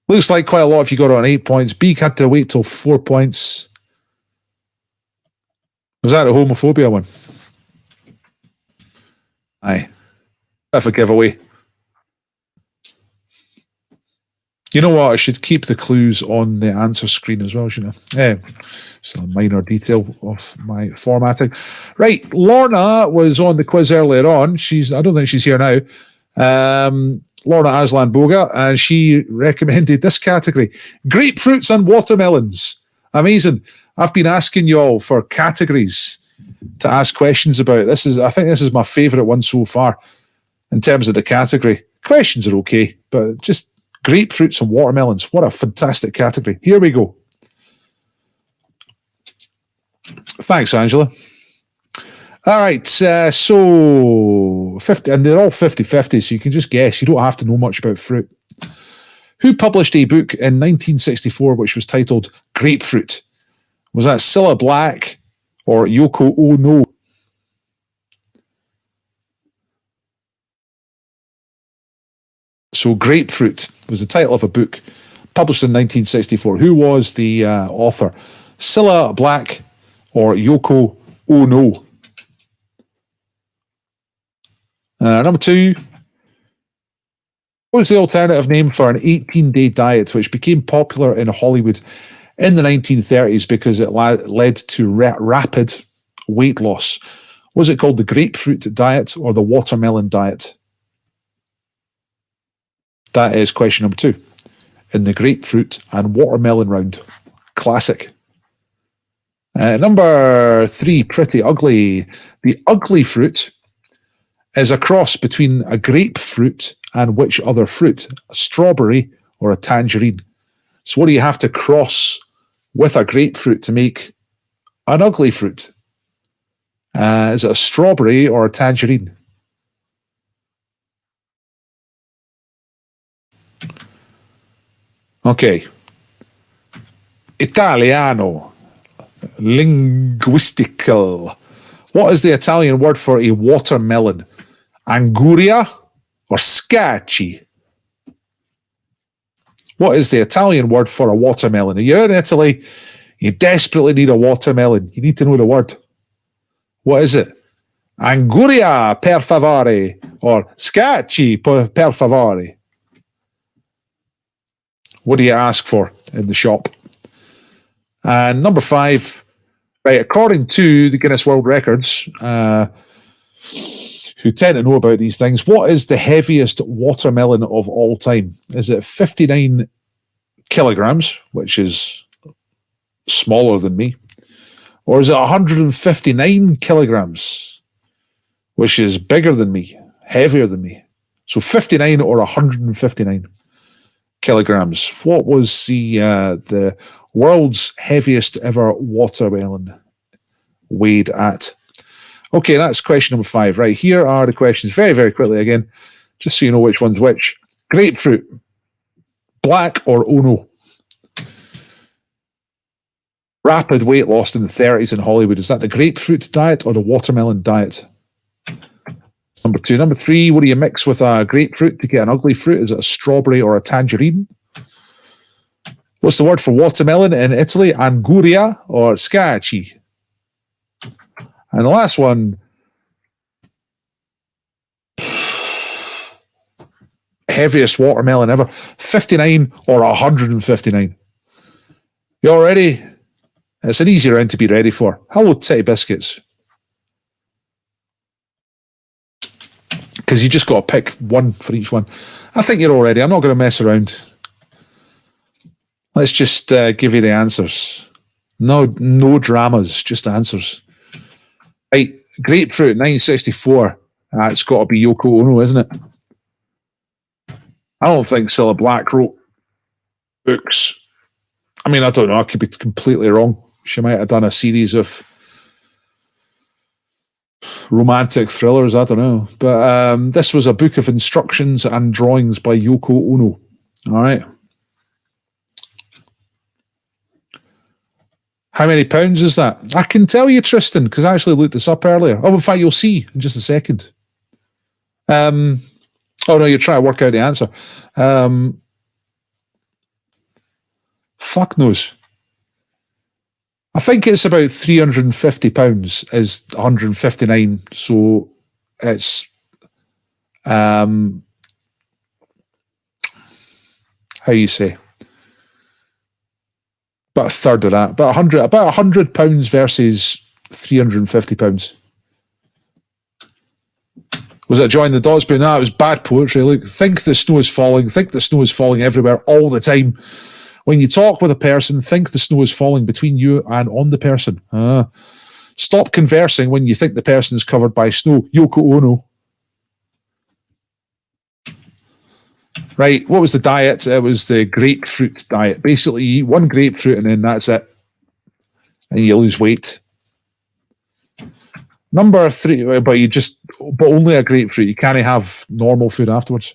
Looks like quite a lot if you got it on 8 points. Beak had to wait till 4 points. Was that a homophobia one? Aye. That's a giveaway. You know what? I should keep the clues on the answer screen as well, shouldn't I? It's a minor detail of my formatting. Right, Lorna was on the quiz earlier on. I don't think she's here now. Lorna Aslan Boga, and she recommended this category: grapefruits and watermelons. Amazing. I've been asking y'all for categories to ask questions about. I think this is my favourite one so far in terms of the category. Questions are okay, but just grapefruits and watermelons. What a fantastic category. Here we go. Thanks, Angela. All right, so 50, and they're all 50-50, so you can just guess. You don't have to know much about fruit. Who published a book in 1964 which was titled Grapefruit? Was that Cilla Black or Yoko Ono? So Grapefruit was the title of a book published in 1964. Who was the author? Cilla Black or Yoko Ono? Number 2. What was the alternative name for an 18-day diet which became popular in Hollywood in the 1930s because it led to rapid weight loss? Was it called the grapefruit diet or the watermelon diet? That is question number 2 in the grapefruit and watermelon round. Classic. Number 3, pretty ugly. The ugly fruit is a cross between a grapefruit and which other fruit? A strawberry or a tangerine? So what do you have to cross with a grapefruit to make an ugly fruit? Is it a strawberry or a tangerine? Okay. Italiano. Linguistical. What is the Italian word for a watermelon? Anguria or scacci? What is the Italian word for a watermelon? If you're in Italy, you desperately need a watermelon. You need to know the word. What is it? Anguria, per favore, or scacci, per favore. What do you ask for in the shop? And number 5, right, according to the Guinness World Records, who tend to know about these things, what is the heaviest watermelon of all time? Is it 59 kilograms, which is smaller than me? Or is it 159 kilograms, which is bigger than me, heavier than me? So 59 or 159 kilograms. What was the world's heaviest ever watermelon weighed at? Okay, that's question number 5. Right, here are the questions very, very quickly again, just so you know which one's which. Grapefruit, Black or Ono? Rapid weight loss in the 30s in Hollywood. Is that the grapefruit diet or the watermelon diet? Number 2. Number 3, what do you mix with a grapefruit to get an ugly fruit? Is it a strawberry or a tangerine? What's the word for watermelon in Italy? Anguria or scacci? And the last one, heaviest watermelon ever, 59 or 159? You all ready? It's an easy round to be ready for. Hello, Titty Biscuits. Because you just got to pick one for each one. I think you're all ready. I'm not going to mess around. Let's just give you the answers. No dramas, just answers. Right, grapefruit, 1964. It's got to be Yoko Ono, isn't it? I don't think Cilla Black wrote books. I mean, I don't know. I could be completely wrong. She might have done a series of romantic thrillers. I don't know. But this was a book of instructions and drawings by Yoko Ono. All right. How many pounds is that? I can tell you, Tristan, because I actually looked this up earlier. Oh, in fact, you'll see in just a second. Oh, no, you're trying to work out the answer. Fuck knows. I think it's about £350 is 159. So it's how you say? About a third of that. About £100 versus £350. Was it join the dots? But no, it was bad poetry. Look, think the snow is falling. Think the snow is falling everywhere all the time. When you talk with a person, think the snow is falling between you and on the person. Stop conversing when you think the person is covered by snow. Yoko Ono. Right, what was the diet? It was the grapefruit diet. Basically, you eat one grapefruit and then that's it. And you lose weight. Number 3, but only a grapefruit. You can't have normal food afterwards.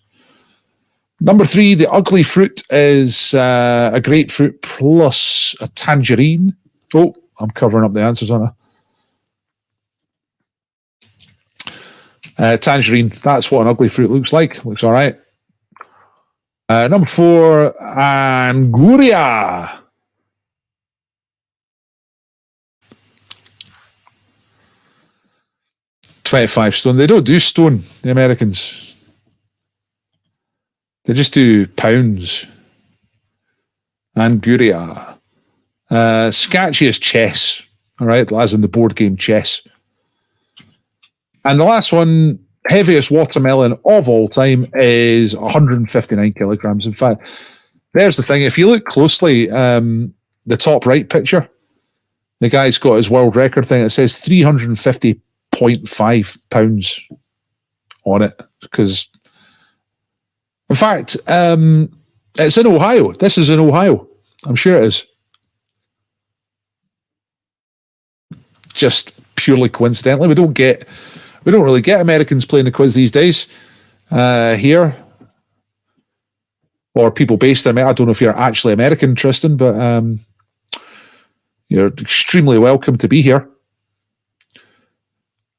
Number 3, the ugly fruit is a grapefruit plus a tangerine. Oh, I'm covering up the answers, aren't I? Tangerine, that's what an ugly fruit looks like. Looks all right. Number 4, Anguria. $25 stone. They don't do stone, the Americans. They just do pounds. Anguria. Scatchy is chess. All right, as in the board game chess. And the last one, heaviest watermelon of all time, is 159 kilograms. In fact, there's the thing. If you look closely, the top right picture, the guy's got his world record thing. It says 350.5 pounds on it. Because, in fact, it's in Ohio. This is in Ohio. I'm sure it is. Just purely coincidentally. We don't really get Americans playing the quiz these days here, or people based in America. I don't know if you're actually American, Tristan, but you're extremely welcome to be here.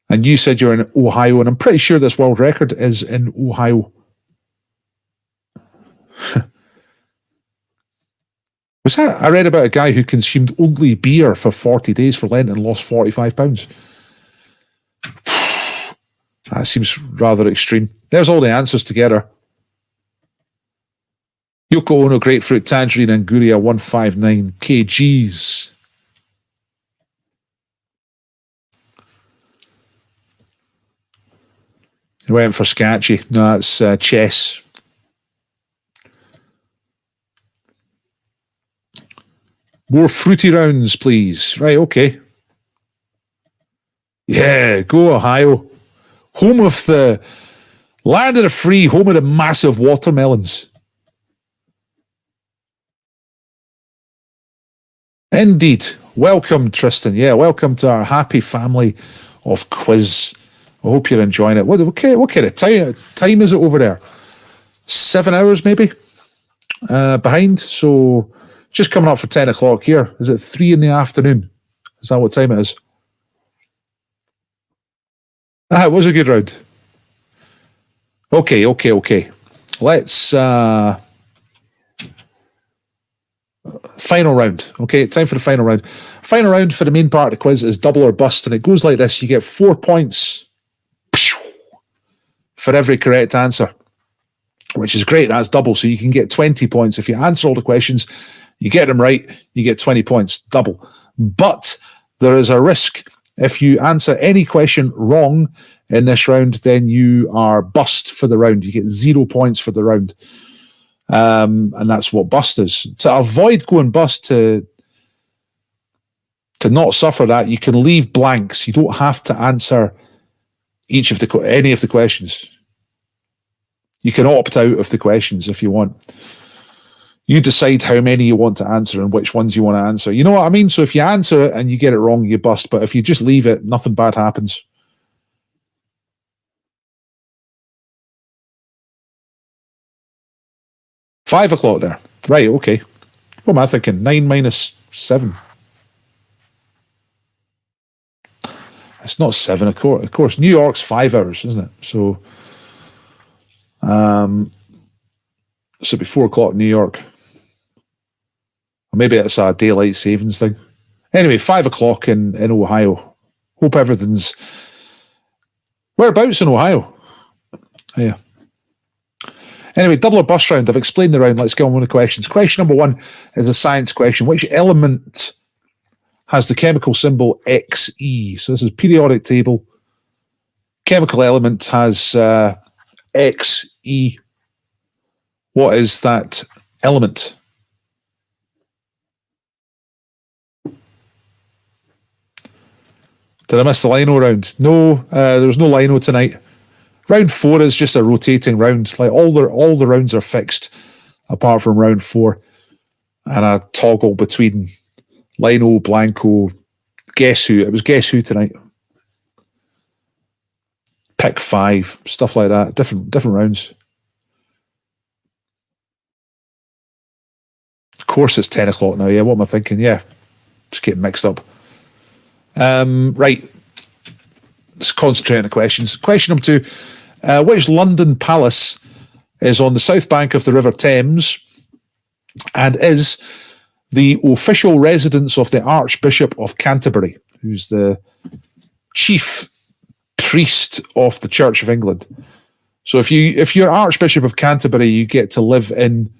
And you said you're in Ohio, and I'm pretty sure this world record is in Ohio. Was that? I read about a guy who consumed only beer for 40 days for Lent and lost 45 pounds. That seems rather extreme. There's all the answers together. Yoko Ono, grapefruit, tangerine, Anguria, 159 kgs. He went for scatchy. No, that's chess. More fruity rounds, please. Right, okay. Yeah, go Ohio. Home of the land of the free, home of the massive watermelons. Indeed. Welcome, Tristan. Yeah, welcome to our happy family of quiz. I hope you're enjoying it. What kind of time is it over there? 7 hours, maybe? Behind. So just coming up for 10 o'clock here. Is it 3 in the afternoon? Is that what time it is? It was a good round. Okay. Let's final round. Okay, time for the final round. Final round for the main part of the quiz is double or bust, and it goes like this. You get 4 points for every correct answer, which is great. That's double, so you can get 20 points. If you answer all the questions, you get them right, you get 20 points, double. But there is a risk. If you answer any question wrong in this round, then you are bust for the round. You get 0 points for the round. And that's what bust is. To avoid going bust, to not suffer that, you can leave blanks. You don't have to answer any of the questions. You can opt out of the questions if you want. You decide how many you want to answer and which ones you want to answer. You know what I mean? So if you answer it and you get it wrong, you bust. But if you just leave it, nothing bad happens. $5 there. Right, okay. What am I thinking? 9 minus 7. It's not 7, of course. New York's 5 hours, isn't it? So, it'd be 4 o'clock in New York. Or maybe it's a daylight savings thing. Anyway, 5 o'clock in Ohio. Hope everything's... Whereabouts in Ohio? Yeah. Anyway, double or bust round. I've explained the round. Let's go on with the questions. Question number 1 is a science question. Which element has the chemical symbol Xe? So this is periodic table chemical element has Xe. What is that element? Did I miss the lino round? No, there's no lino tonight. Round 4 is just a rotating round. Like all the rounds are fixed, apart from round 4, and a toggle between lino, blanco, guess who. It was guess who tonight. Pick 5, stuff like that. Different rounds. Of course, it's 10 o'clock now. Yeah, what am I thinking? Yeah, just getting mixed up. Right. Let's concentrate on the questions. Question number 2. Which London palace is on the south bank of the River Thames and is the official residence of the Archbishop of Canterbury, who's the chief priest of the Church of England? So if you're Archbishop of Canterbury, you get to live in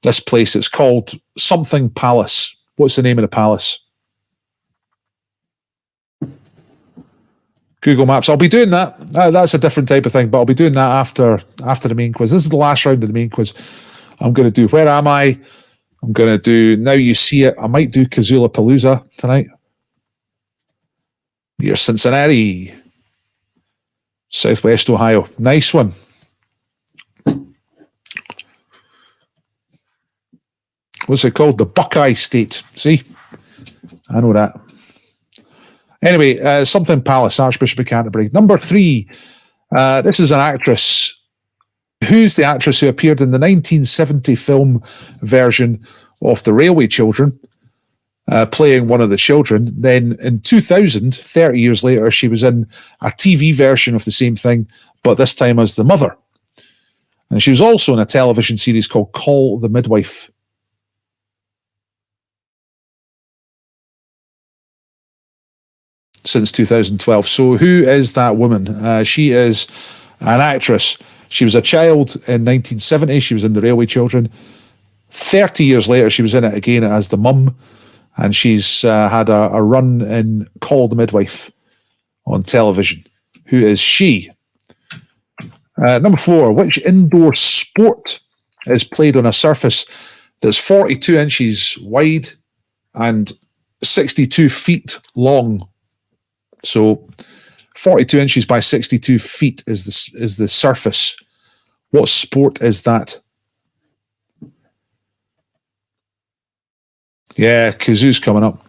this place. It's called something Palace. What's the name of the palace? Google Maps. I'll be doing that. That's a different type of thing, but I'll be doing that after the main quiz. This is the last round of the main quiz. I'm going to do Where Am I? I'm going to do Now You See It. I might do Kazula Palooza tonight. Near Cincinnati. Southwest Ohio. Nice one. What's it called? The Buckeye State. See? I know that. Anyway, something Palace, Archbishop of Canterbury. Number 3. This is an actress. Who's the actress who appeared in the 1970 film version of The Railway Children, playing one of the children? Then in 2000, 30 years later, she was in a TV version of the same thing, but this time as the mother. And she was also in a television series called Call the Midwife. Since 2012. So who is that woman? She is an actress. She was a child in 1970. She was in The Railway Children. 30 years later, she was in it again as the mum, and she's had a run in Call the Midwife on television. Who is she? Number 4. Which indoor sport is played on a surface that's 42 inches wide and 62 feet long? So 42 inches by 62 feet is the surface. What sport is that? Yeah, Kazoo's coming up.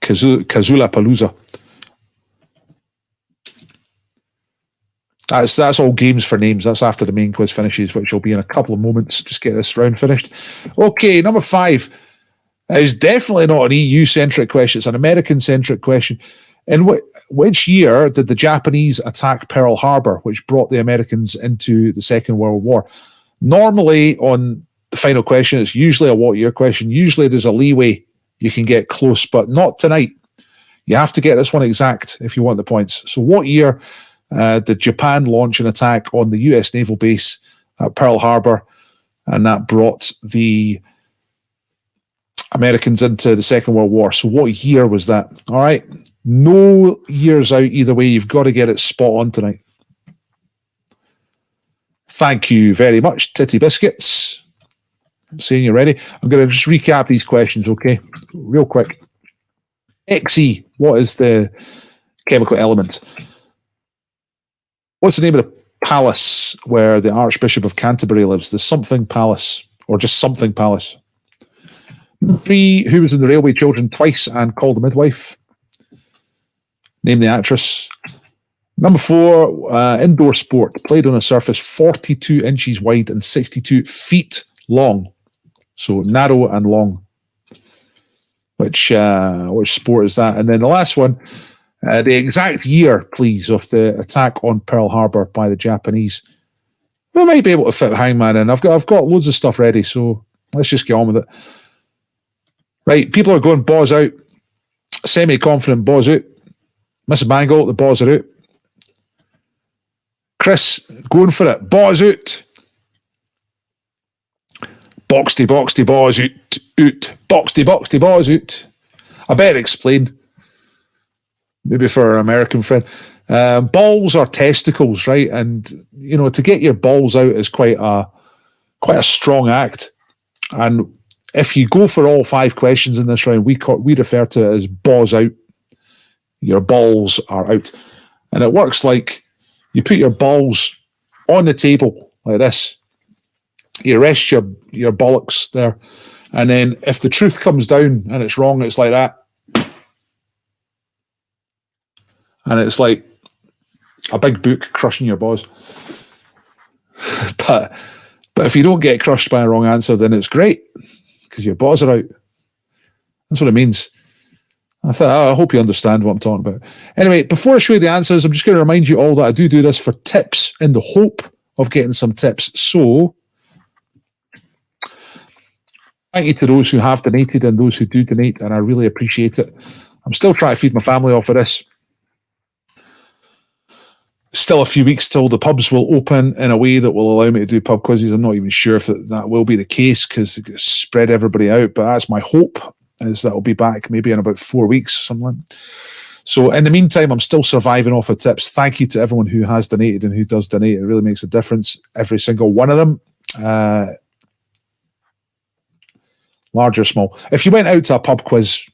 Kazula Palooza. That's all games for names. That's after the main quiz finishes, which will be in a couple of moments. Just get this round finished. Okay, number 5. It's definitely not an EU-centric question. It's an American-centric question. In which year did the Japanese attack Pearl Harbor, which brought the Americans into the Second World War? Normally, on the final question, it's usually a what year question. Usually there's a leeway. You can get close, but not tonight. You have to get this one exact if you want the points. So what year did Japan launch an attack on the US naval base at Pearl Harbor, and that brought the Americans into the Second World War? So what year was that? All right. No years out either way. You've got to get it spot on tonight. Thank you very much, Titty Biscuits. I'm saying you're ready. I'm going to just recap these questions, okay? Real quick. Xe, what is the chemical element? What's the name of the palace where the Archbishop of Canterbury lives? The something palace, or just something palace. Number 3, who was in The Railway Children twice and Called the Midwife? Name the actress. Number 4, indoor sport, played on a surface 42 inches wide and 62 feet long. So narrow and long. Which sport is that? And then the last one, the exact year, please, of the attack on Pearl Harbor by the Japanese. We might be able to fit Hangman in. I've got loads of stuff ready, so let's just get on with it. Right, people are going balls out. Semi-confident balls out. Mrs. Mangle, the balls are out. Chris, going for it. Balls out. Boxty, balls out. Boxty, balls out. I better explain. Maybe for our American friend. Balls are testicles, right? And you know, to get your balls out is quite a strong act. And if you go for all 5 questions in this round, we refer to it as balls out. Your balls are out, and it works like you put your balls on the table like this. You rest your bollocks there, and then if the truth comes down and it's wrong, it's like that, and it's like a big book crushing your balls. but if you don't get crushed by a wrong answer, then it's great because your balls are out. That's what it means. I hope you understand what I'm talking about. Anyway, before I show you the answers, I'm just going to remind you all that I do this for tips in the hope of getting some tips. So, thank you to those who have donated and those who do donate, and I really appreciate it. I'm still trying to feed my family off of this. Still a few weeks till the pubs will open in a way that will allow me to do pub quizzes. I'm not even sure if that will be the case because it spread everybody out, but that's my hope, is that I'll be back maybe in about 4 weeks, something. So in the meantime, I'm still surviving off of tips. Thank you to everyone who has donated and who does donate. It really makes a difference. Every single one of them, large or small. If you went out to a pub quiz,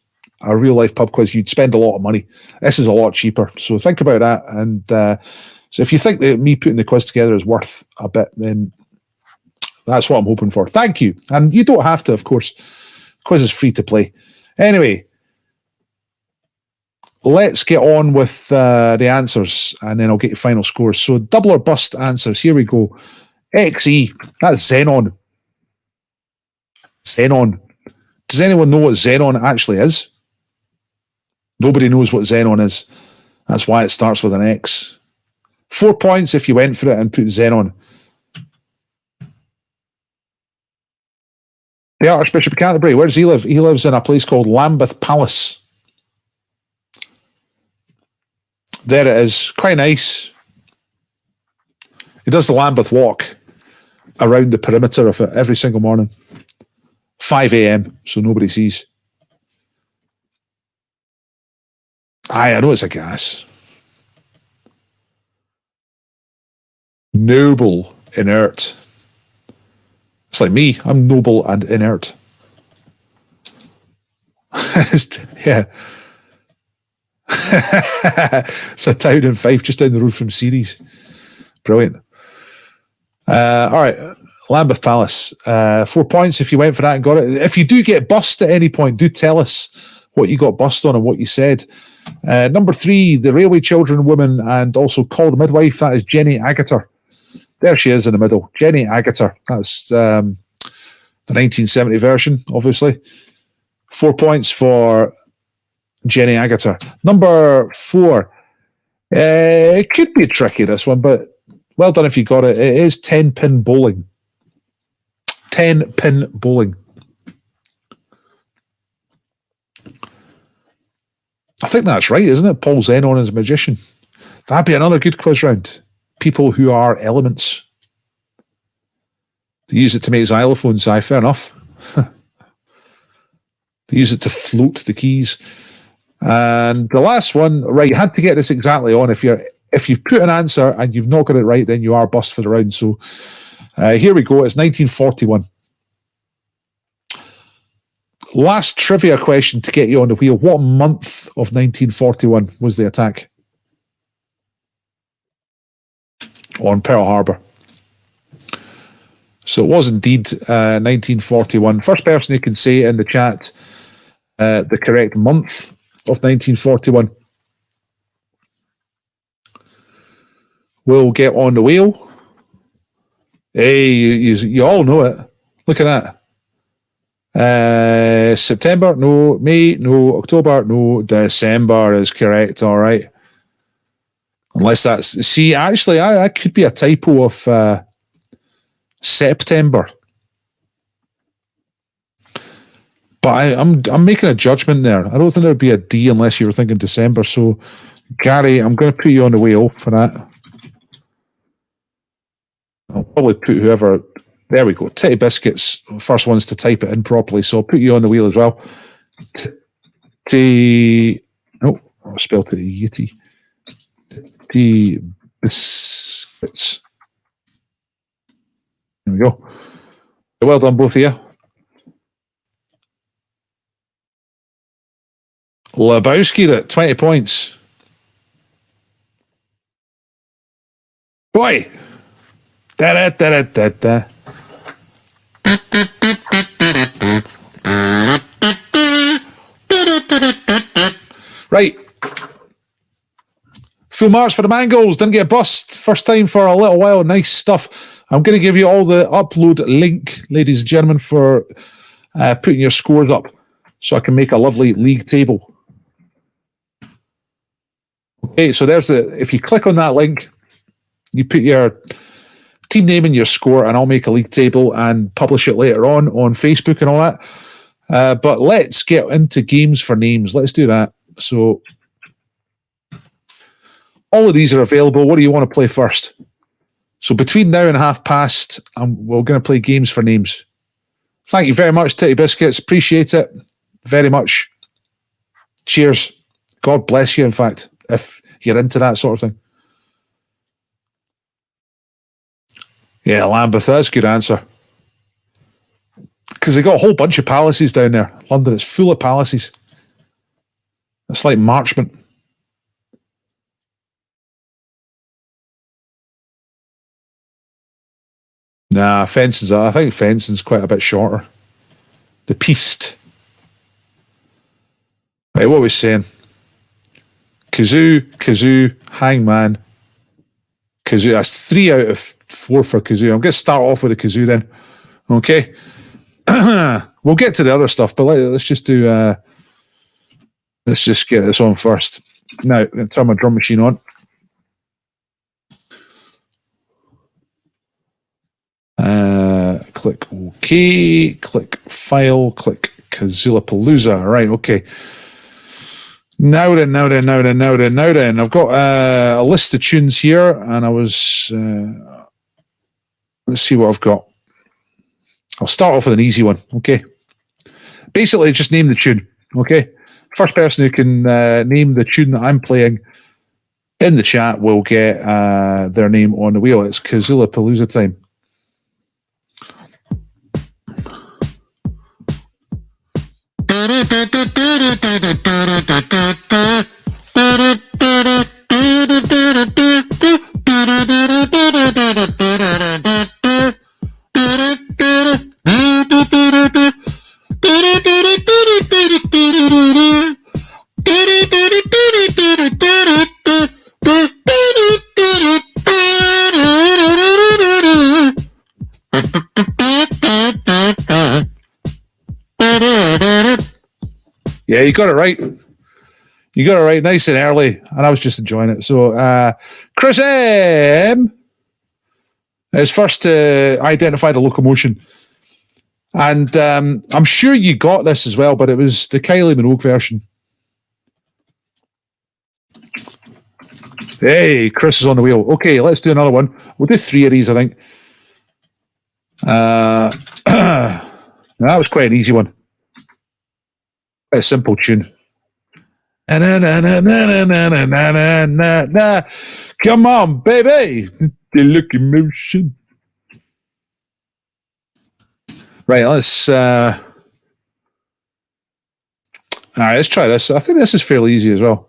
a real life pub quiz, you'd spend a lot of money. This is a lot cheaper. So think about that. And so if you think that me putting the quiz together is worth a bit, then that's what I'm hoping for. Thank you. And you don't have to, of course. Quiz is free to play. Anyway, let's get on with the answers, and then I'll get your final scores. So double or bust answers. Here we go. XE. That's Xenon. Xenon. Does anyone know what Xenon actually is? Nobody knows what Xenon is. That's why it starts with an X. 4 points if you went for it and put Xenon. The Archbishop of Canterbury, where does he live? He lives in a place called Lambeth Palace. There it is. Quite nice. He does the Lambeth walk around the perimeter of it every single morning. 5 a.m, so nobody sees. I know it's a gas. Noble, inert. It's like me. I'm noble and inert. Yeah. It's a town in Fife just down the road from Ceres. Brilliant. All right. Lambeth Palace. 4 points if you went for that and got it. If you do get bust at any point, do tell us what you got bust on and what you said. Number 3, the Railway Children woman and also called midwife. That is Jenny Agutter. There she is in the middle. Jenny Agutter. That's the 1970 version, obviously. 4 points for Jenny Agutter. Number 4. It could be tricky, this one, but well done if you got it. It is 10-pin bowling. 10-pin bowling. I think that's right, isn't it? Paul Xenon is a magician. That'd be another good quiz round. People who are elements. They use it to make xylophones. Fair enough. They use it to float the keys. And the last one, right, you had to get this exactly on. If you've put an answer and you've not got it right, then you are bust for the round. So here we go. It's 1941. Last trivia question to get you on the wheel. What month of 1941 was the attack on Pearl Harbor? So it was indeed 1941. First person who can say in the chat the correct month of 1941 will get on the wheel. Hey, you all know it. Look at that. September, no. May, no. October, no. December is correct. All right. Unless that's... See, actually, I could be a typo of September. But I'm making a judgment there. I don't think there'd be a D unless you were thinking December. So, Gary, I'm going to put you on the wheel for that. I'll probably put whoever... There we go. Titty Biscuits, first ones to type it in properly. So I'll put you on the wheel as well. Oh, I spelled it Yeti. tea biscuits. There we go. Well done, both of you. Lebowski at 20 points. Boy. Da-da-da-da-da-da. Right. Full marks for the Mangles. Didn't get a bust. First time for a little while. Nice stuff. I'm going to give you all the upload link, ladies and gentlemen, for putting your scores up so I can make a lovely league table. Okay, so there's the, if you click on that link, you put your team name and your score, and I'll make a league table and publish it later on Facebook and all that. But let's get into games for names. Let's do that. So all of these are available. What do you want to play first? So between now and past, we're going to play games for names. Thank you very much, Titty Biscuits. Appreciate it very much. Cheers. God bless you, in fact, if you're into that sort of thing. Yeah, Lambeth, that's a good answer. Because they got a whole bunch of palaces down there. London is full of palaces. It's like Marchmont. Nah, Fenson's, I think Fenson's quite a bit shorter. The Piste. Right, what are we saying? Kazoo, Hangman, Kazoo. That's 3 out of 4 for Kazoo. I'm going to start off with a Kazoo then. Okay. We'll get to the other stuff, but let's just do, let's just get this on first. Now, I'm going to turn my drum machine on. Click OK, click File, click Kazulapalooza. Right, okay. Now then. I've got a list of tunes here, and I was... let's see what I've got. I'll start off with an easy one, okay? Basically, just name the tune, okay? First person who can name the tune that I'm playing in the chat will get their name on the wheel. It's Kazulapalooza time. Yeah, you got it right. You got it right nice and early, and I was just enjoying it. So, Chris M is first to identify the locomotion. And I'm sure you got this as well, but it was the Kylie Minogue version. Hey, Chris is on the wheel. Okay, let's do another one. We'll do 3 of these, I think. That was quite an easy one. Quite a simple tune. Come on, baby. The locomotion. Right, let's all right, let's try this. I think this is fairly easy as well.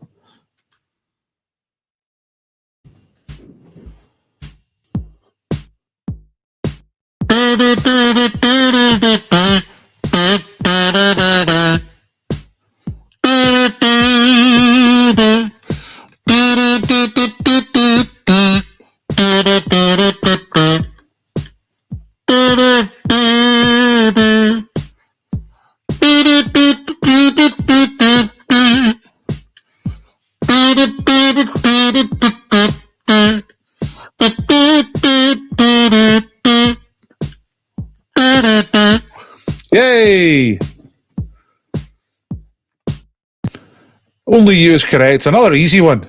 Yay! Only you is correct. Another easy one.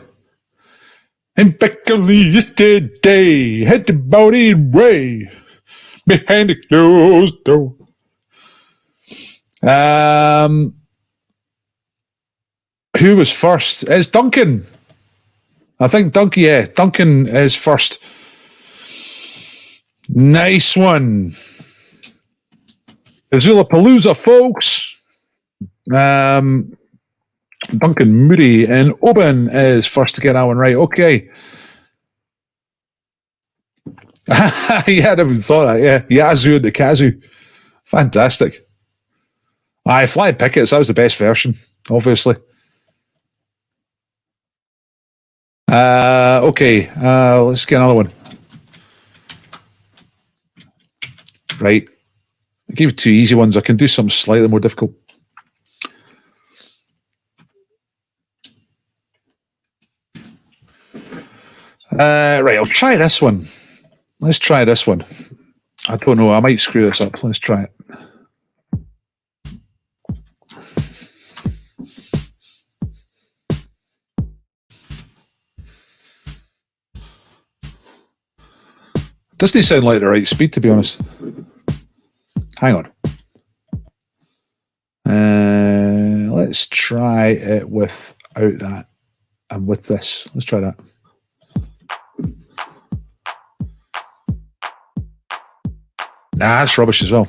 Impeccably yesterday, had the body way behind the closed door. Who was first? It's Duncan. I think Duncan is first. Nice one. Azulapalooza, folks. Duncan Moody and Oban is first to get that one right. Okay. Yeah, I never even thought that. Yeah, Yazoo and the Kazoo. Fantastic. Flying Pickets, that was the best version, obviously. Okay, let's get another one. Right. I gave you two easy ones. I can do something slightly more difficult. Right, I'll try this one. Let's try this one. I don't know. I might screw this up. Let's try it. Doesn't sound like the right speed, to be honest. Hang on. Let's try it without that and with this. Let's try that. Nah, that's rubbish as well.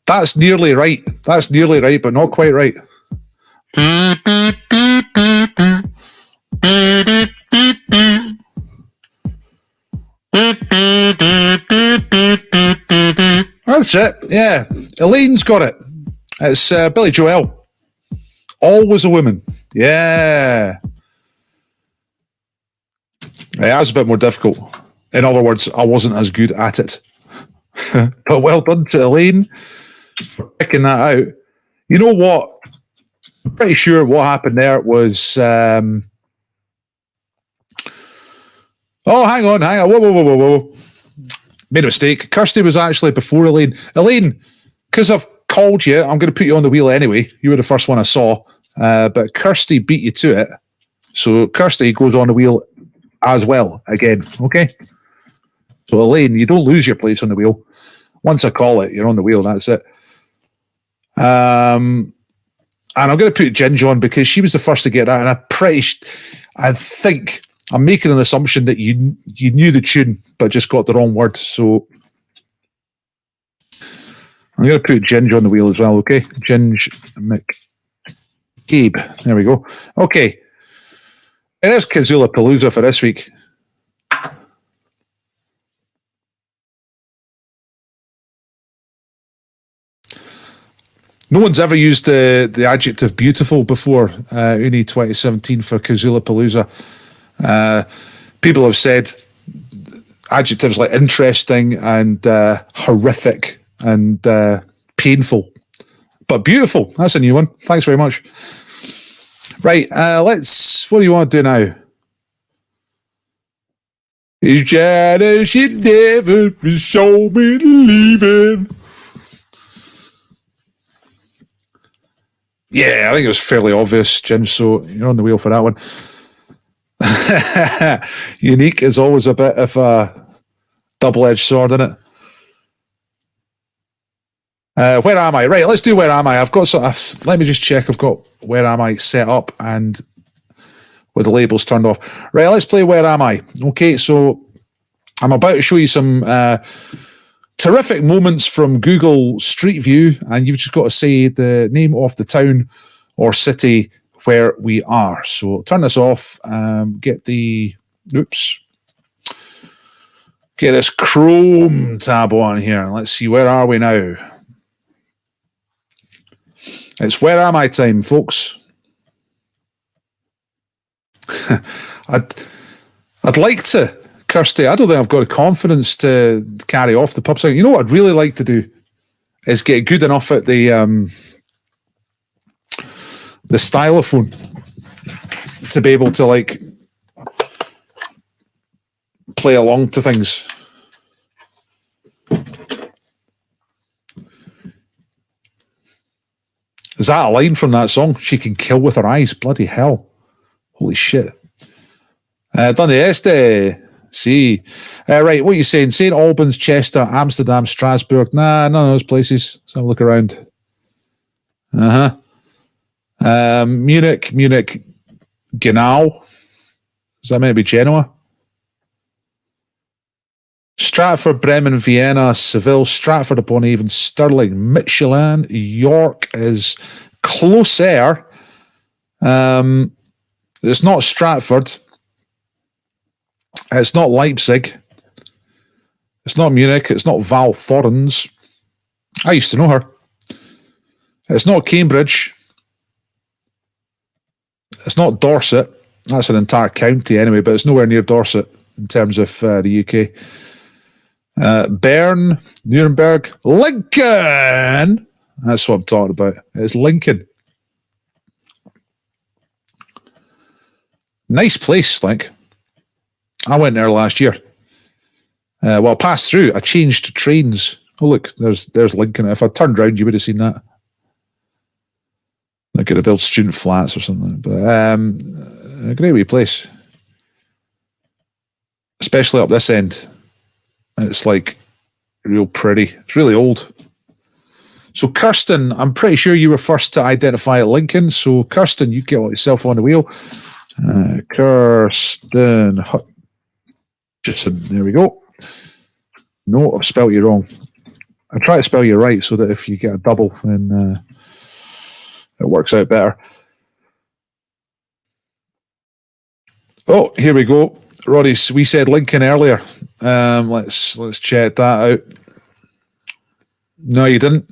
That's nearly right. That's nearly right, but not quite right. That's it. Yeah. Elaine's got it. It's Billy Joel. Always a woman. Yeah. Right, that was a bit more difficult. In other words, I wasn't as good at it. But well done to Elaine for picking that out. You know what? I'm pretty sure what happened there was... Oh, hang on. Whoa. Made a mistake. Kirsty was actually before Elaine. Elaine, because I've called you, I'm going to put you on the wheel anyway. You were the first one I saw. But Kirsty beat you to it. So Kirsty goes on the wheel as well again. Okay? So Elaine, you don't lose your place on the wheel. Once I call it, you're on the wheel. That's it. And I'm going to put Ginge on because she was the first to get that. And I think I'm making an assumption that you knew the tune, but just got the wrong word. So I'm going to put Ginge on the wheel as well. Okay. Ginge McCabe. There we go. Okay. It is Kazulapalooza for this week. No one's ever used the adjective beautiful before, Uni 2017 for Kazulapalooza. People have said adjectives like interesting and horrific and painful. But beautiful, that's a new one. Thanks very much. Right, what do you want to do now? It's Janice, she never showed me leaving. Yeah, I think it was fairly obvious, Jim, so you're on the wheel for that one. Unique is always a bit of a double-edged sword, isn't it? Where am I? Right, let's do Where Am I? I've got sort of, let me just check I've got Where Am I set up and with the labels turned off. Right, let's play Where Am I? Okay, so I'm about to show you some terrific moments from Google Street View, and you've just got to say the name of the town or city where we are. So turn this off, get this Chrome tab on here. Let's see, where are we now? It's where am I time, folks. I'd like to, Kirsty. I don't think I've got the confidence to carry off the pub song. You know what I'd really like to do is get good enough at the stylophone to be able to like play along to things. Is that a line from that song? She can kill with her eyes. Bloody hell. Holy shit. Done este. See. Right, what are you saying? St. Albans, Chester, Amsterdam, Strasbourg. Nah, none of those places. Let's have a look around. Munich, Genau. Does that maybe Genoa? Stratford, Bremen, Vienna, Seville, Stratford-upon-Avon, Stirling, Michelin, York is closer. It's not Stratford. It's not Leipzig. It's not Munich. It's not Val Thorens. I used to know her. It's not Cambridge. It's not Dorset. That's an entire county anyway, but it's nowhere near Dorset in terms of the UK. Bern, Nuremberg, Lincoln. That's what I'm talking about. It's Lincoln. Nice place, like. I went there last year. Well, I passed through. I changed trains. Oh, look, there's Lincoln. If I turned around, you would have seen that. They could have built student flats or something. But a great wee place. Especially up this end. It's like real pretty. It's really old. So Kirsten, I'm pretty sure you were first to identify Lincoln. So Kirsten, you get yourself on the wheel. Kirsten Hutchison. There we go. No, I've spelled you wrong. I try to spell you right so that if you get a double, then it works out better. Oh, here we go. Roddy, we said Lincoln earlier. Let's check that out. No, you didn't.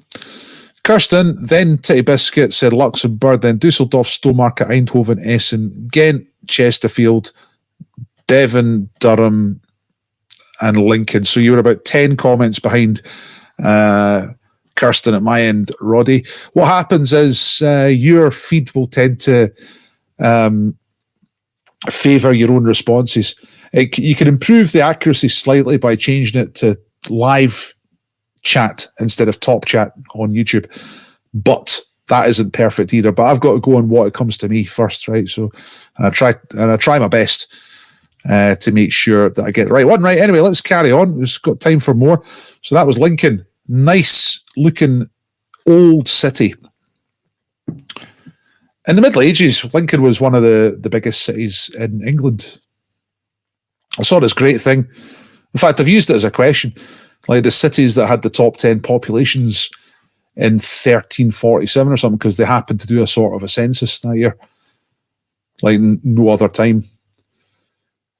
Kirsten, then Titty Biscuit said Luxembourg, then Dusseldorf, Stowmarket, Eindhoven, Essen, Ghent, Chesterfield, Devon, Durham, and Lincoln. So you were about 10 comments behind Kirsten at my end, Roddy. What happens is your feed will tend to favour your own responses. You can improve the accuracy slightly by changing it to live chat instead of top chat on YouTube, but that isn't perfect either. But I've got to go on what it comes to me first, right? So I try my best to make sure that I get the right one right. Anyway, let's carry on. We've got time for more. So that was Lincoln. Nice looking old city. In the Middle Ages, Lincoln was one of the biggest cities in England. I saw this great thing. In fact, I've used it as a question. Like the cities that had the top 10 populations in 1347 or something, because they happened to do a sort of a census that year, like no other time.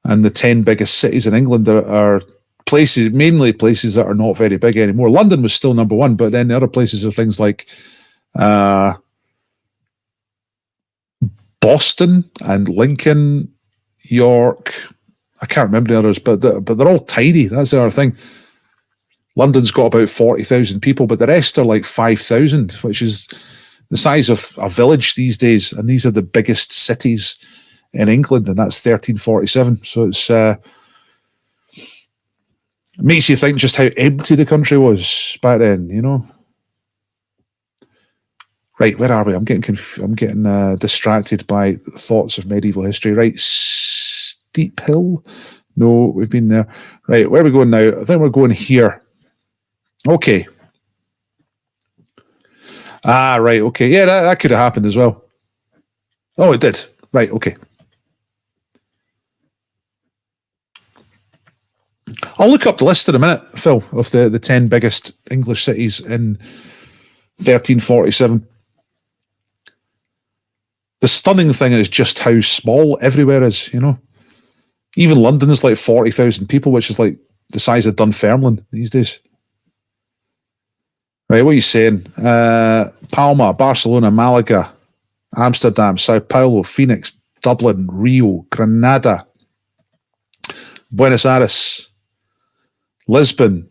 And the 10 biggest cities in England are places, mainly places that are not very big anymore. London was still number one, but then the other places are things like Boston and Lincoln, York. I can't remember the others, but they're all tiny. That's the other thing. London's got about 40,000 people, but the rest are like 5,000, which is the size of a village these days. And these are the biggest cities in England, and that's 1347. So it's it makes you think just how empty the country was back then, you know. Right, where are we? I'm getting distracted by thoughts of medieval history. Right, Steep Hill. No, we've been there. Right, where are we going now? I think we're going here. Okay. Right, okay. Yeah, that could have happened as well. Oh, it did. Right, okay. I'll look up the list in a minute, Phil, of the 10 biggest English cities in 1347. The stunning thing is just how small everywhere is, you know. Even London is like 40,000 people, which is like the size of Dunfermline these days. Right, what are you saying? Palma, Barcelona, Malaga, Amsterdam, Sao Paulo, Phoenix, Dublin, Rio, Granada, Buenos Aires, Lisbon,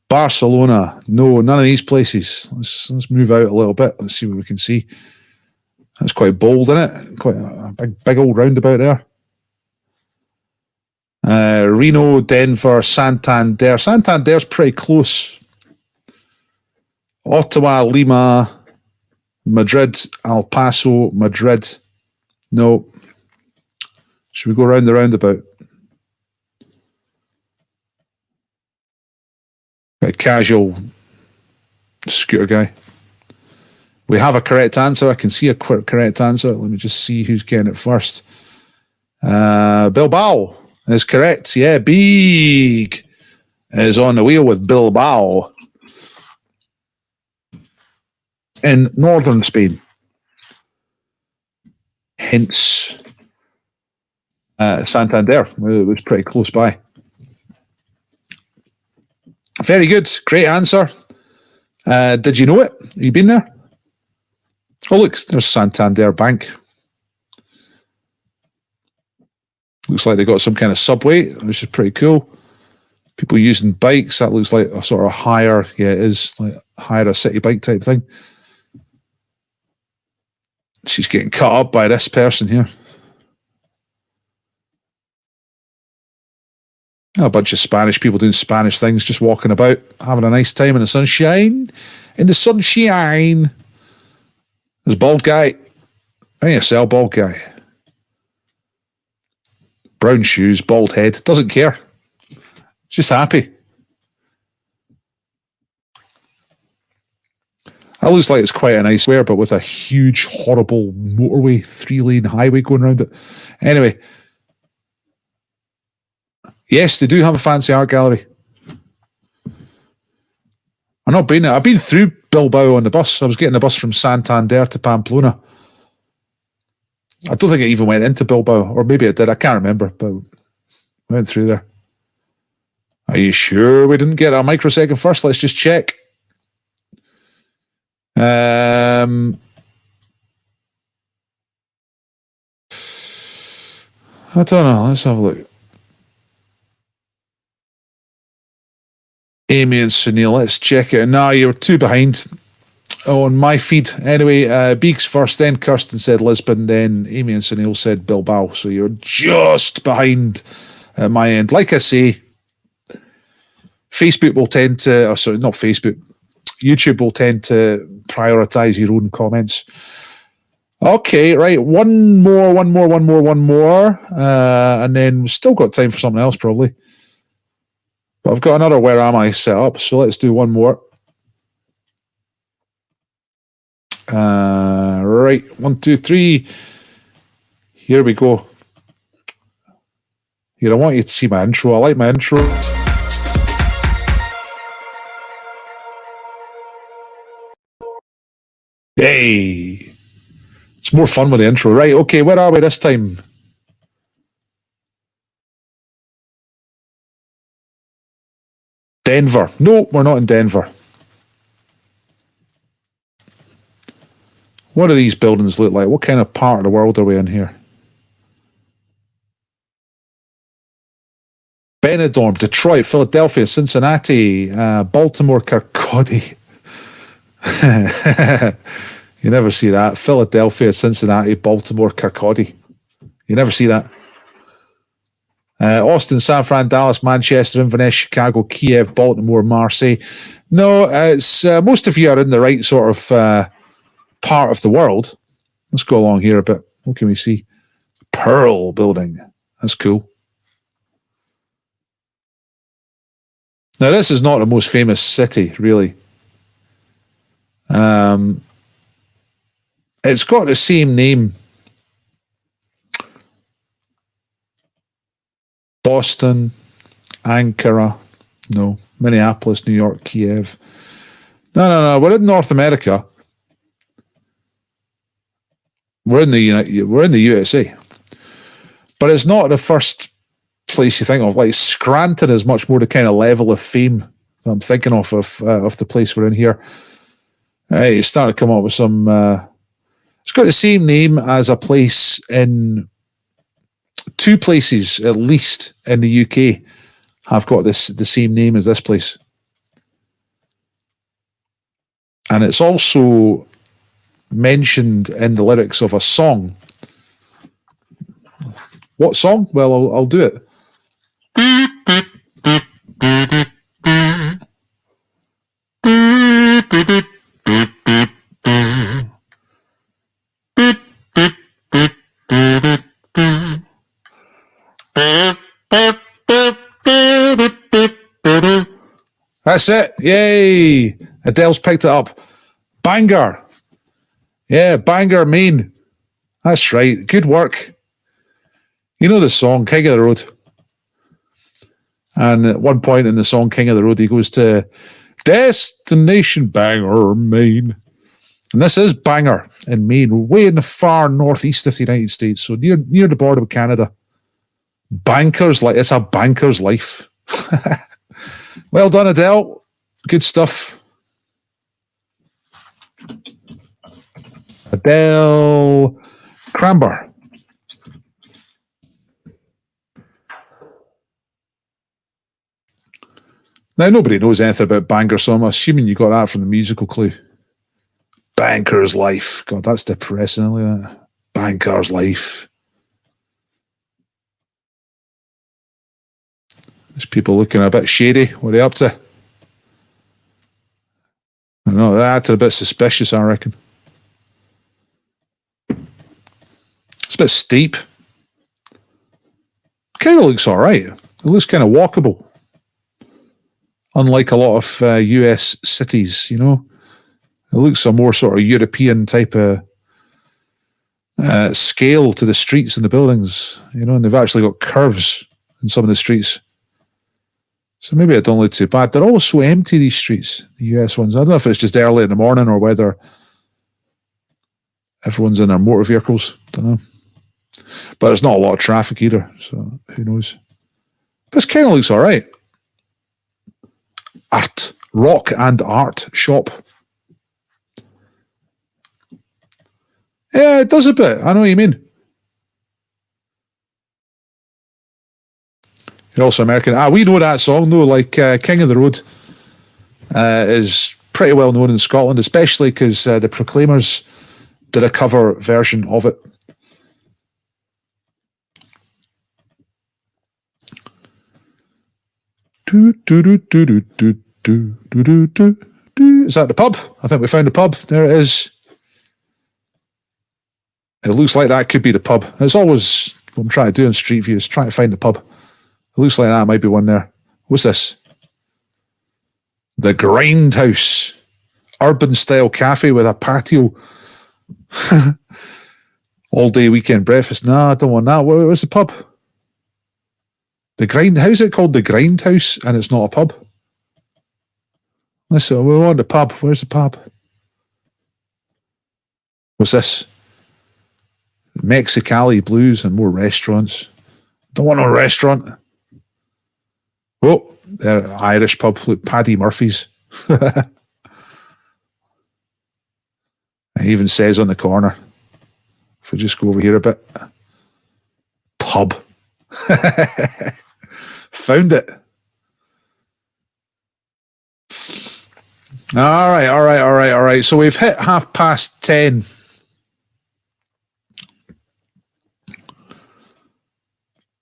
Barcelona. No, none of these places. Let's move out a little bit. Let's see what we can see. That's quite bold, isn't it? Quite a big old roundabout there. Reno, Denver, Santander. Santander's pretty close. Ottawa, Lima, Madrid, El Paso, Madrid. No. Should we go round the roundabout? A casual scooter guy. We have a correct answer. I can see a correct answer. Let me just see who's getting it first. Bilbao is correct. Yeah, Big is on the wheel with Bilbao in northern Spain. Hence, Santander. It was pretty close by. Very good. Great answer. Did you know it? Have you been there? Oh, look, there's Santander Bank. Looks like they got some kind of subway, which is pretty cool. People using bikes. That looks like a sort of hire. Yeah, it is like hire a city bike type thing. She's getting cut up by this person here. A bunch of Spanish people doing Spanish things, just walking about, having a nice time in the sunshine. In the sunshine. There's a bald guy. I think I sell bald guy. Brown shoes, bald head. Doesn't care. Just happy. That looks like it's quite a nice square, but with a huge, horrible motorway, 3-lane highway going around it. Anyway. Yes, they do have a fancy art gallery. I've not been there. I've been through Bilbao on the bus. I was getting the bus from Santander to Pamplona. I don't think I even went into Bilbao, or maybe I did. I can't remember, but I went through there. Are you sure we didn't get a microsecond first? Let's just check. I don't know. Let's have a look. Amy and Sunil, let's check it. No, you're two behind on my feed. Anyway, Beeks first, then Kirsten said Lisbon, then Amy and Sunil said Bilbao. So you're just behind at my end. Like I say, Facebook will tend to, or sorry, not Facebook, YouTube will tend to prioritize your own comments. Okay, right. One more. And then we've still got time for something else, probably. But I've got another Where Am I set up, so let's do one more. Right, 1, 2, 3. Here we go. Here, I want you to see my intro. I like my intro. Hey! It's more fun with the intro. Right, okay, where are we this time? Denver. No, we're not in Denver. What do these buildings look like? What kind of part of the world are we in here? Benidorm, Detroit, Philadelphia, Cincinnati, Baltimore, Kirkcaldy. You never see that. Philadelphia, Cincinnati, Baltimore, Kirkcaldy. You never see that. Austin, San Fran, Dallas, Manchester, Inverness, Chicago, Kiev, Baltimore, Marseille. No, it's most of you are in the right sort of part of the world. Let's go along here a bit. What can we see? Pearl Building. That's cool. Now, this is not the most famous city, really. It's got the same name. Boston, Ankara, no. Minneapolis, New York, Kiev. No. We're in North America. We're in the USA, but it's not the first place you think of. Like Scranton is much more the kind of level of fame I'm thinking of the place we're in here. Hey, it's starting to come up with some. It's got the same name as a place in 2 places at least in the UK have got the same name as this place, and it's also mentioned in the lyrics of a song. What song? Well, I'll do it. That's it. Yay. Adele's picked it up. Bangor. Yeah, Bangor, Maine. That's right. Good work. You know the song, King of the Road. And at one point in the song, King of the Road, he goes to Destination Bangor, Maine. And this is Bangor in Maine, way in the far northeast of the United States, so near the border with Canada. It's a banker's life. Well done, Adele. Good stuff. Adele Cramber. Now, nobody knows anything about Bangor, so I'm assuming you got that from the musical clue. Banker's life. God, that's depressing, isn't it? Banker's life. There's people looking a bit shady. What are they up to? I don't know, they're acting a bit suspicious, I reckon. It's a bit steep. Kind of looks all right. It looks kind of walkable. Unlike a lot of US cities, you know. It looks a more sort of European type of scale to the streets and the buildings, you know, and they've actually got curves in some of the streets. So maybe it don't look too bad. They're always so empty, these streets, the US ones. I don't know if it's just early in the morning or whether everyone's in their motor vehicles. Don't know. But there's not a lot of traffic either, so who knows. This kind of looks all right. Rock and art shop. Yeah, it does a bit. I know what you mean. You're also American. We know that song, though. Like King of the Road is pretty well known in Scotland, especially because the Proclaimers did a cover version of it. Is that the pub? I think we found the pub. There it is. It looks like that could be the pub. It's always what I'm trying to do in Street View is trying to find the pub. It looks like that might be one there. What's this? The Grindhouse. Urban style cafe with a patio. All day weekend breakfast. No, I don't want that. Where's the pub? The Grind. How's it called the Grindhouse and it's not a pub? Listen, we want the pub. Where's the pub? What's this? Mexicali Blues and more restaurants. Don't want no restaurant. Oh, they're Irish pub. Look, Paddy Murphy's. It even says on the corner. If we just go over here a bit. Pub. Found it. All right. So we've hit 10:30.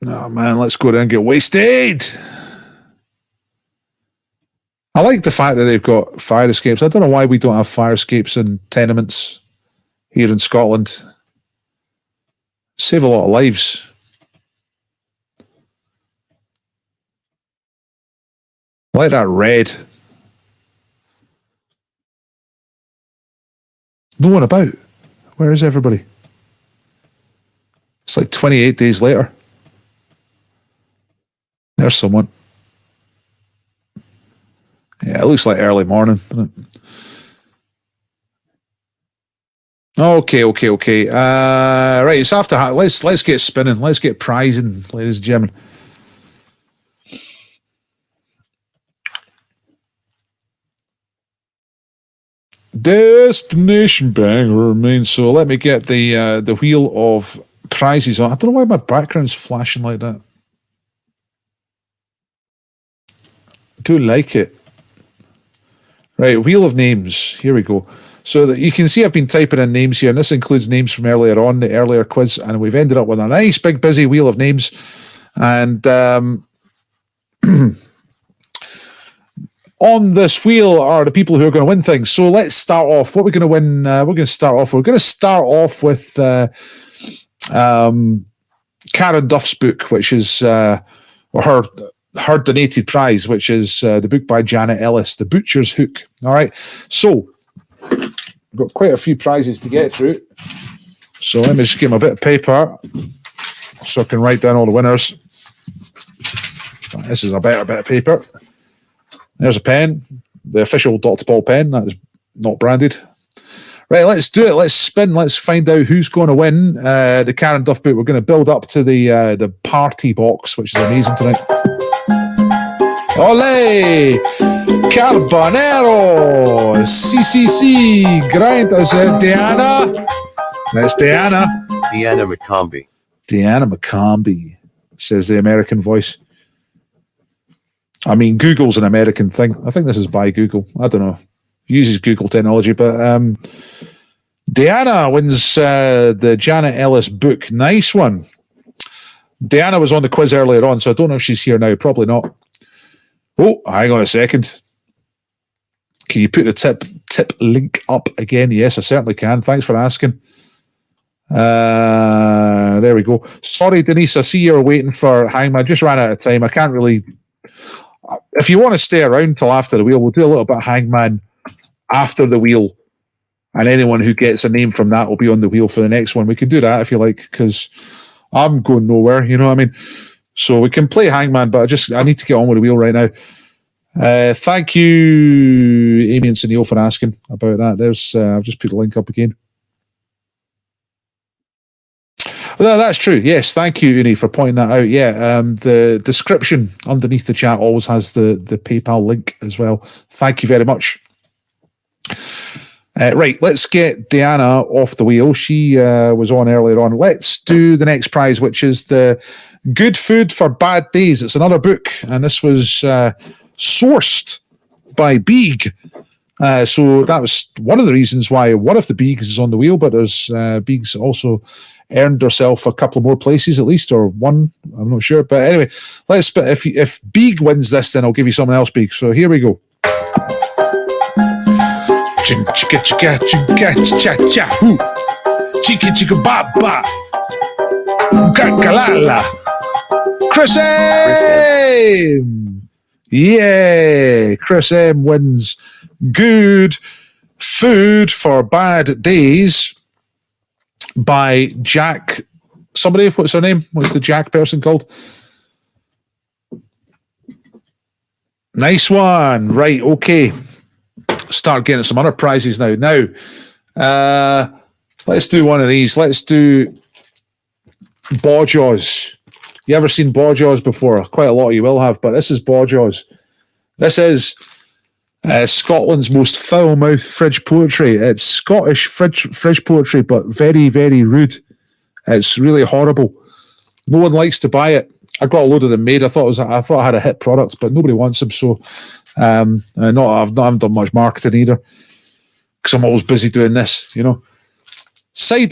Oh man, let's go down and get wasted. I like the fact that they've got fire escapes. I don't know why we don't have fire escapes in tenements here in Scotland. Save a lot of lives. I like that red. No one about. Where is everybody? It's like 28 days later. There's someone. Yeah, it looks like early morning, doesn't it? Okay. Right, it's after. Let's get spinning. Let's get prizing, ladies and gentlemen. Destination Bangor remains. So let me get the wheel of prizes on. I don't know why my background's flashing like that. I do like it. Right, wheel of names. Here we go. So that you can see I've been typing in names here, and this includes names from earlier on, the earlier quiz, and we've ended up with a nice big busy wheel of names. And on this wheel are the people who are going to win things. So let's start off. What we're going to win, we're going to start off with Karen Duff's book, which is or her donated prize, which is the book by Janet Ellis, The Butcher's Hook. All right. So we've got quite a few prizes to get through. So let me just get my bit of paper so I can write down all the winners. This is a better bit of paper. There's a pen, the official Dr. Paul pen. That is not branded. Right, let's do it. Let's spin. Let's find out who's going to win the Karen Duff book. We're going to build up to the party box, which is amazing tonight. Ole! Carbonero! CCC! Grind. Is it Diana? That's Diana. Deanna McCombie. Diana McCombie, says the American voice. I mean, Google's an American thing. I think this is by Google. I don't know. Uses Google technology, but Diana wins the Janet Ellis book. Nice one. Diana was on the quiz earlier on, so I don't know if she's here now. Probably not. Oh, hang on a second. Can you put the tip link up again? Yes, I certainly can. Thanks for asking. There we go. Sorry, Denise. I see you're waiting for Hangman. I just ran out of time. I can't really... If you want to stay around till after the wheel, we'll do a little bit of Hangman after the wheel, and anyone who gets a name from that will be on the wheel for the next one. We can do that if you like, because I'm going nowhere, you know what I mean? So we can play Hangman, but I need to get on with the wheel right now. Thank you, Amy and Sunil, for asking about that. There's I've just put the link up again. Well, that's true. Yes, thank you, Uni, for pointing that out. Yeah, the description underneath the chat always has the PayPal link as well. Thank you very much. Right, let's get Diana off the wheel. She was on earlier on. Let's do the next prize, which is the Good Food for Bad Days. It's another book, and this was sourced by Beeg. So that was one of the reasons why one of the Beegs is on the wheel, but there's Beegs also earned herself a couple more places at least, or one, I'm not sure. But anyway, if Beeg wins this, then I'll give you someone else, Beeg. So here we go. Chicka chicka chicka cha cha hoo, chicka chicka ba ba, kakalala. Chris M. Yeah, Chris M wins Good Food for Bad Days by Jack. Somebody, what's her name? What's the Jack person called? Nice one. Right, okay. Start getting some other prizes now. Let's do one of these. Let's do Bawjaws. You ever seen Bawjaws before? Quite a lot of you will have, but this is Bawjaws. This is Scotland's most foul-mouthed fridge poetry. It's Scottish fridge poetry, but very, very rude. It's really horrible. No one likes to buy it. I got a load of them made. I thought I had a hit product, but nobody wants them. So, I haven't done much marketing either, because I'm always busy doing this. You know, side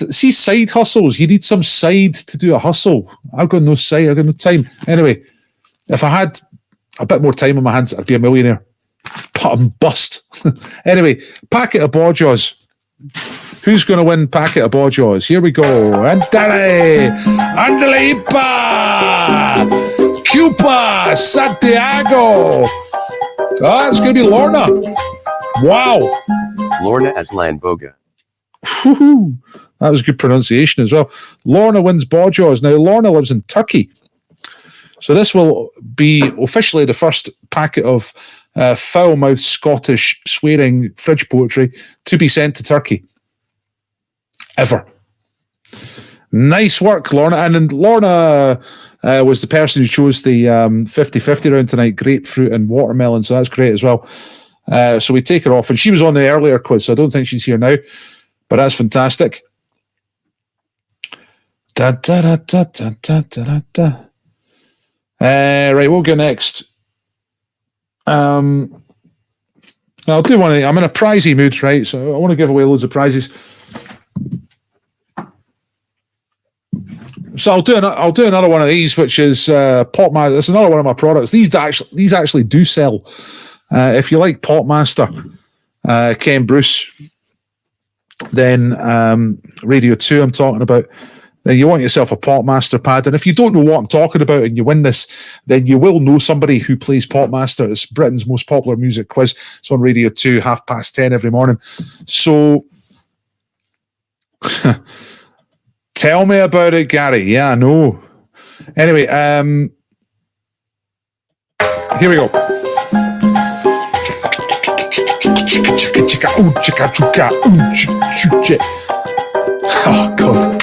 hustles. You need some side to do a hustle. I've got no side. I've got no time. Anyway, if I had a bit more time on my hands, I'd be a millionaire. But I'm bust. Anyway, packet of Bawjaws. Who's going to win packet of Bawjaws? Here we go. Andale! Andale Ipa! Cupa! Santiago! Oh, it's going to be Lorna. Wow. Lorna Aslan-Boga. Woo-hoo. That was good pronunciation as well. Lorna wins Bawjaws. Now, Lorna lives in Turkey. So this will be officially the first packet of foul-mouthed Scottish swearing fridge poetry to be sent to Turkey. Ever. Nice work, Lorna. And then Lorna was the person who chose the 50-50 round tonight, grapefruit and watermelon, so that's great as well. So we take her off, and she was on the earlier quiz, so I don't think she's here now, but that's fantastic. Right, we'll go next. I'll do one. I'm in a prizey mood, right? So I want to give away loads of prizes. So I'll do another one of these, which is Popmaster. It's another one of my products. These actually do sell. If you like Popmaster, Ken Bruce, then Radio 2 I'm talking about, then you want yourself a Popmaster pad. And if you don't know what I'm talking about and you win this, then you will know somebody who plays Popmaster. It's Britain's most popular music quiz. It's on Radio 2, 10:30 every morning. So tell me about it, Gary. Yeah, I know. Anyway, here we go. Oh, God.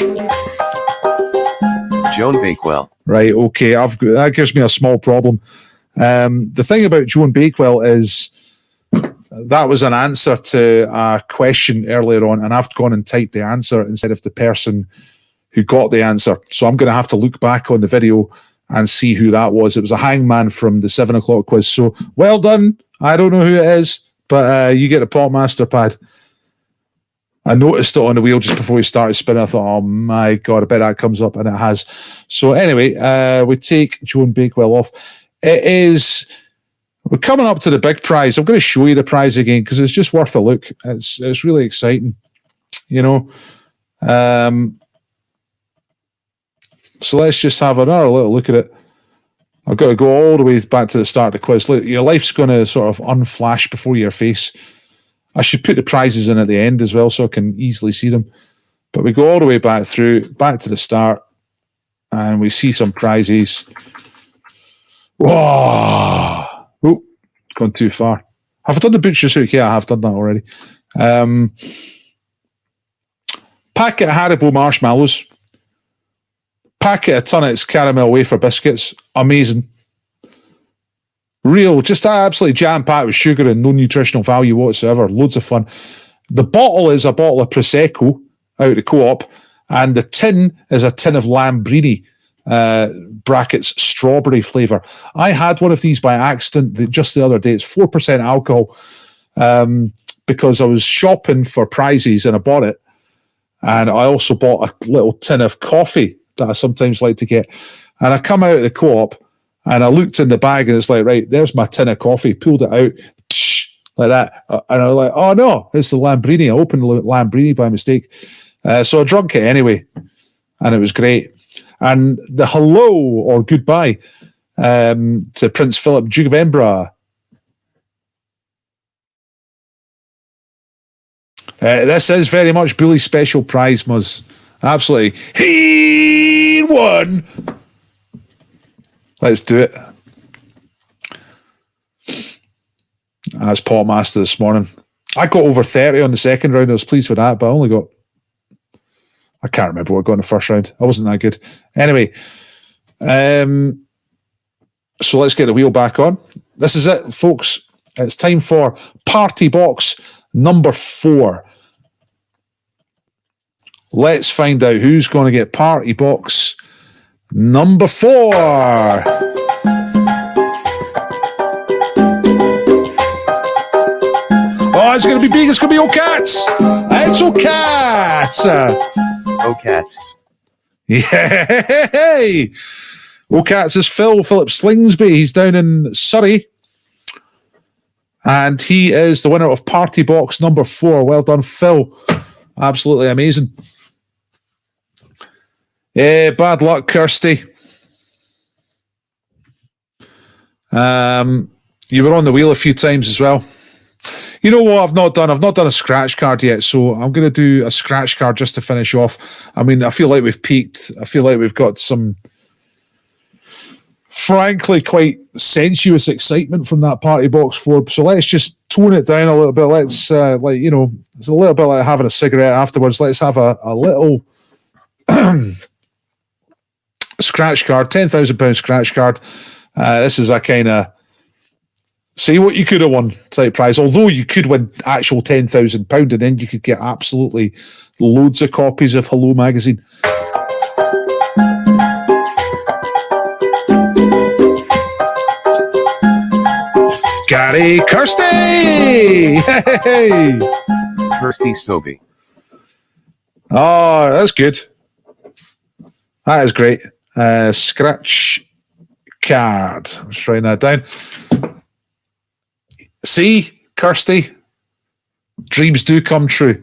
Joan Bakewell. Right, okay. That gives me a small problem. The thing about Joan Bakewell is that was an answer to a question earlier on, and I've gone and typed the answer instead of the person who got the answer. So I'm going to have to look back on the video and see who that was. It was a hangman from the 7 o'clock quiz. So well done. I don't know who it is, but you get a Popmaster pad. I noticed it on the wheel just before we started spinning. I thought, oh my God, I bet that comes up, and it has. So anyway, we take Joan Bakewell off. We're coming up to the big prize. I'm going to show you the prize again because it's just worth a look. It's really exciting, you know. So let's just have another little look at it. I've got to go all the way back to the start of the quiz. Look, your life's going to sort of unflash before your face. I should put the prizes in at the end as well so I can easily see them. But we go all the way back through, back to the start, and we see some prizes. Whoa! Oh, gone too far. Have I done the butcher's hook? Yeah, I have done that already. Packet of Haribo marshmallows. Packet of Tunnets caramel wafer biscuits. Amazing. Real, just absolutely jam-packed with sugar and no nutritional value whatsoever. Loads of fun. The bottle is a bottle of Prosecco out of the Co-op, and the tin is a tin of Lambrini, brackets strawberry flavour. I had one of these by accident just the other day. It's 4% alcohol because I was shopping for prizes and I bought it. And I also bought a little tin of coffee that I sometimes like to get. And I come out of the Co-op and I looked in the bag and it's like, right, there's my tin of coffee. Pulled it out like that. And I was like, oh no, it's the Lambrini. I opened the Lambrini by mistake. So I drank it anyway. And it was great. And the hello or goodbye to Prince Philip, Duke of Edinburgh. This is very much Bully's special prize, Muzz. Absolutely. He won. Let's do it. That's Popmaster this morning. I got over 30 on the second round. I was pleased with that, but I can't remember what I got in the first round. I wasn't that good. Anyway, so let's get the wheel back on. This is it, folks. It's time for Party Box number 4. Let's find out who's going to get Party Box number 4. Oh, it's going to be big. It's going to be O-Cats. It's O-Cats. O-Cats. Yay! O-Cats is Philip Slingsby. He's down in Surrey. And he is the winner of Party Box number 4. Well done, Phil. Absolutely amazing. Yeah, bad luck, Kirsty. You were on the wheel a few times as well. You know what I've not done? I've not done a scratch card yet, so I'm going to do a scratch card just to finish off. I mean, I feel like we've peaked. I feel like we've got some, frankly, quite sensuous excitement from that Party Box 4. So let's just tone it down a little bit. Let's, it's a little bit like having a cigarette afterwards. Let's have a little scratch card, £10,000 scratch card. This is a kind of See what you could have won type prize. Although you could win actual £10,000, and then you could get absolutely loads of copies of Hello magazine. Gary Kirsty! Hey! Kirsty Stobie. Oh, that's good. That is great. Scratch card. I'm just writing that down. See, Kirsty, dreams do come true.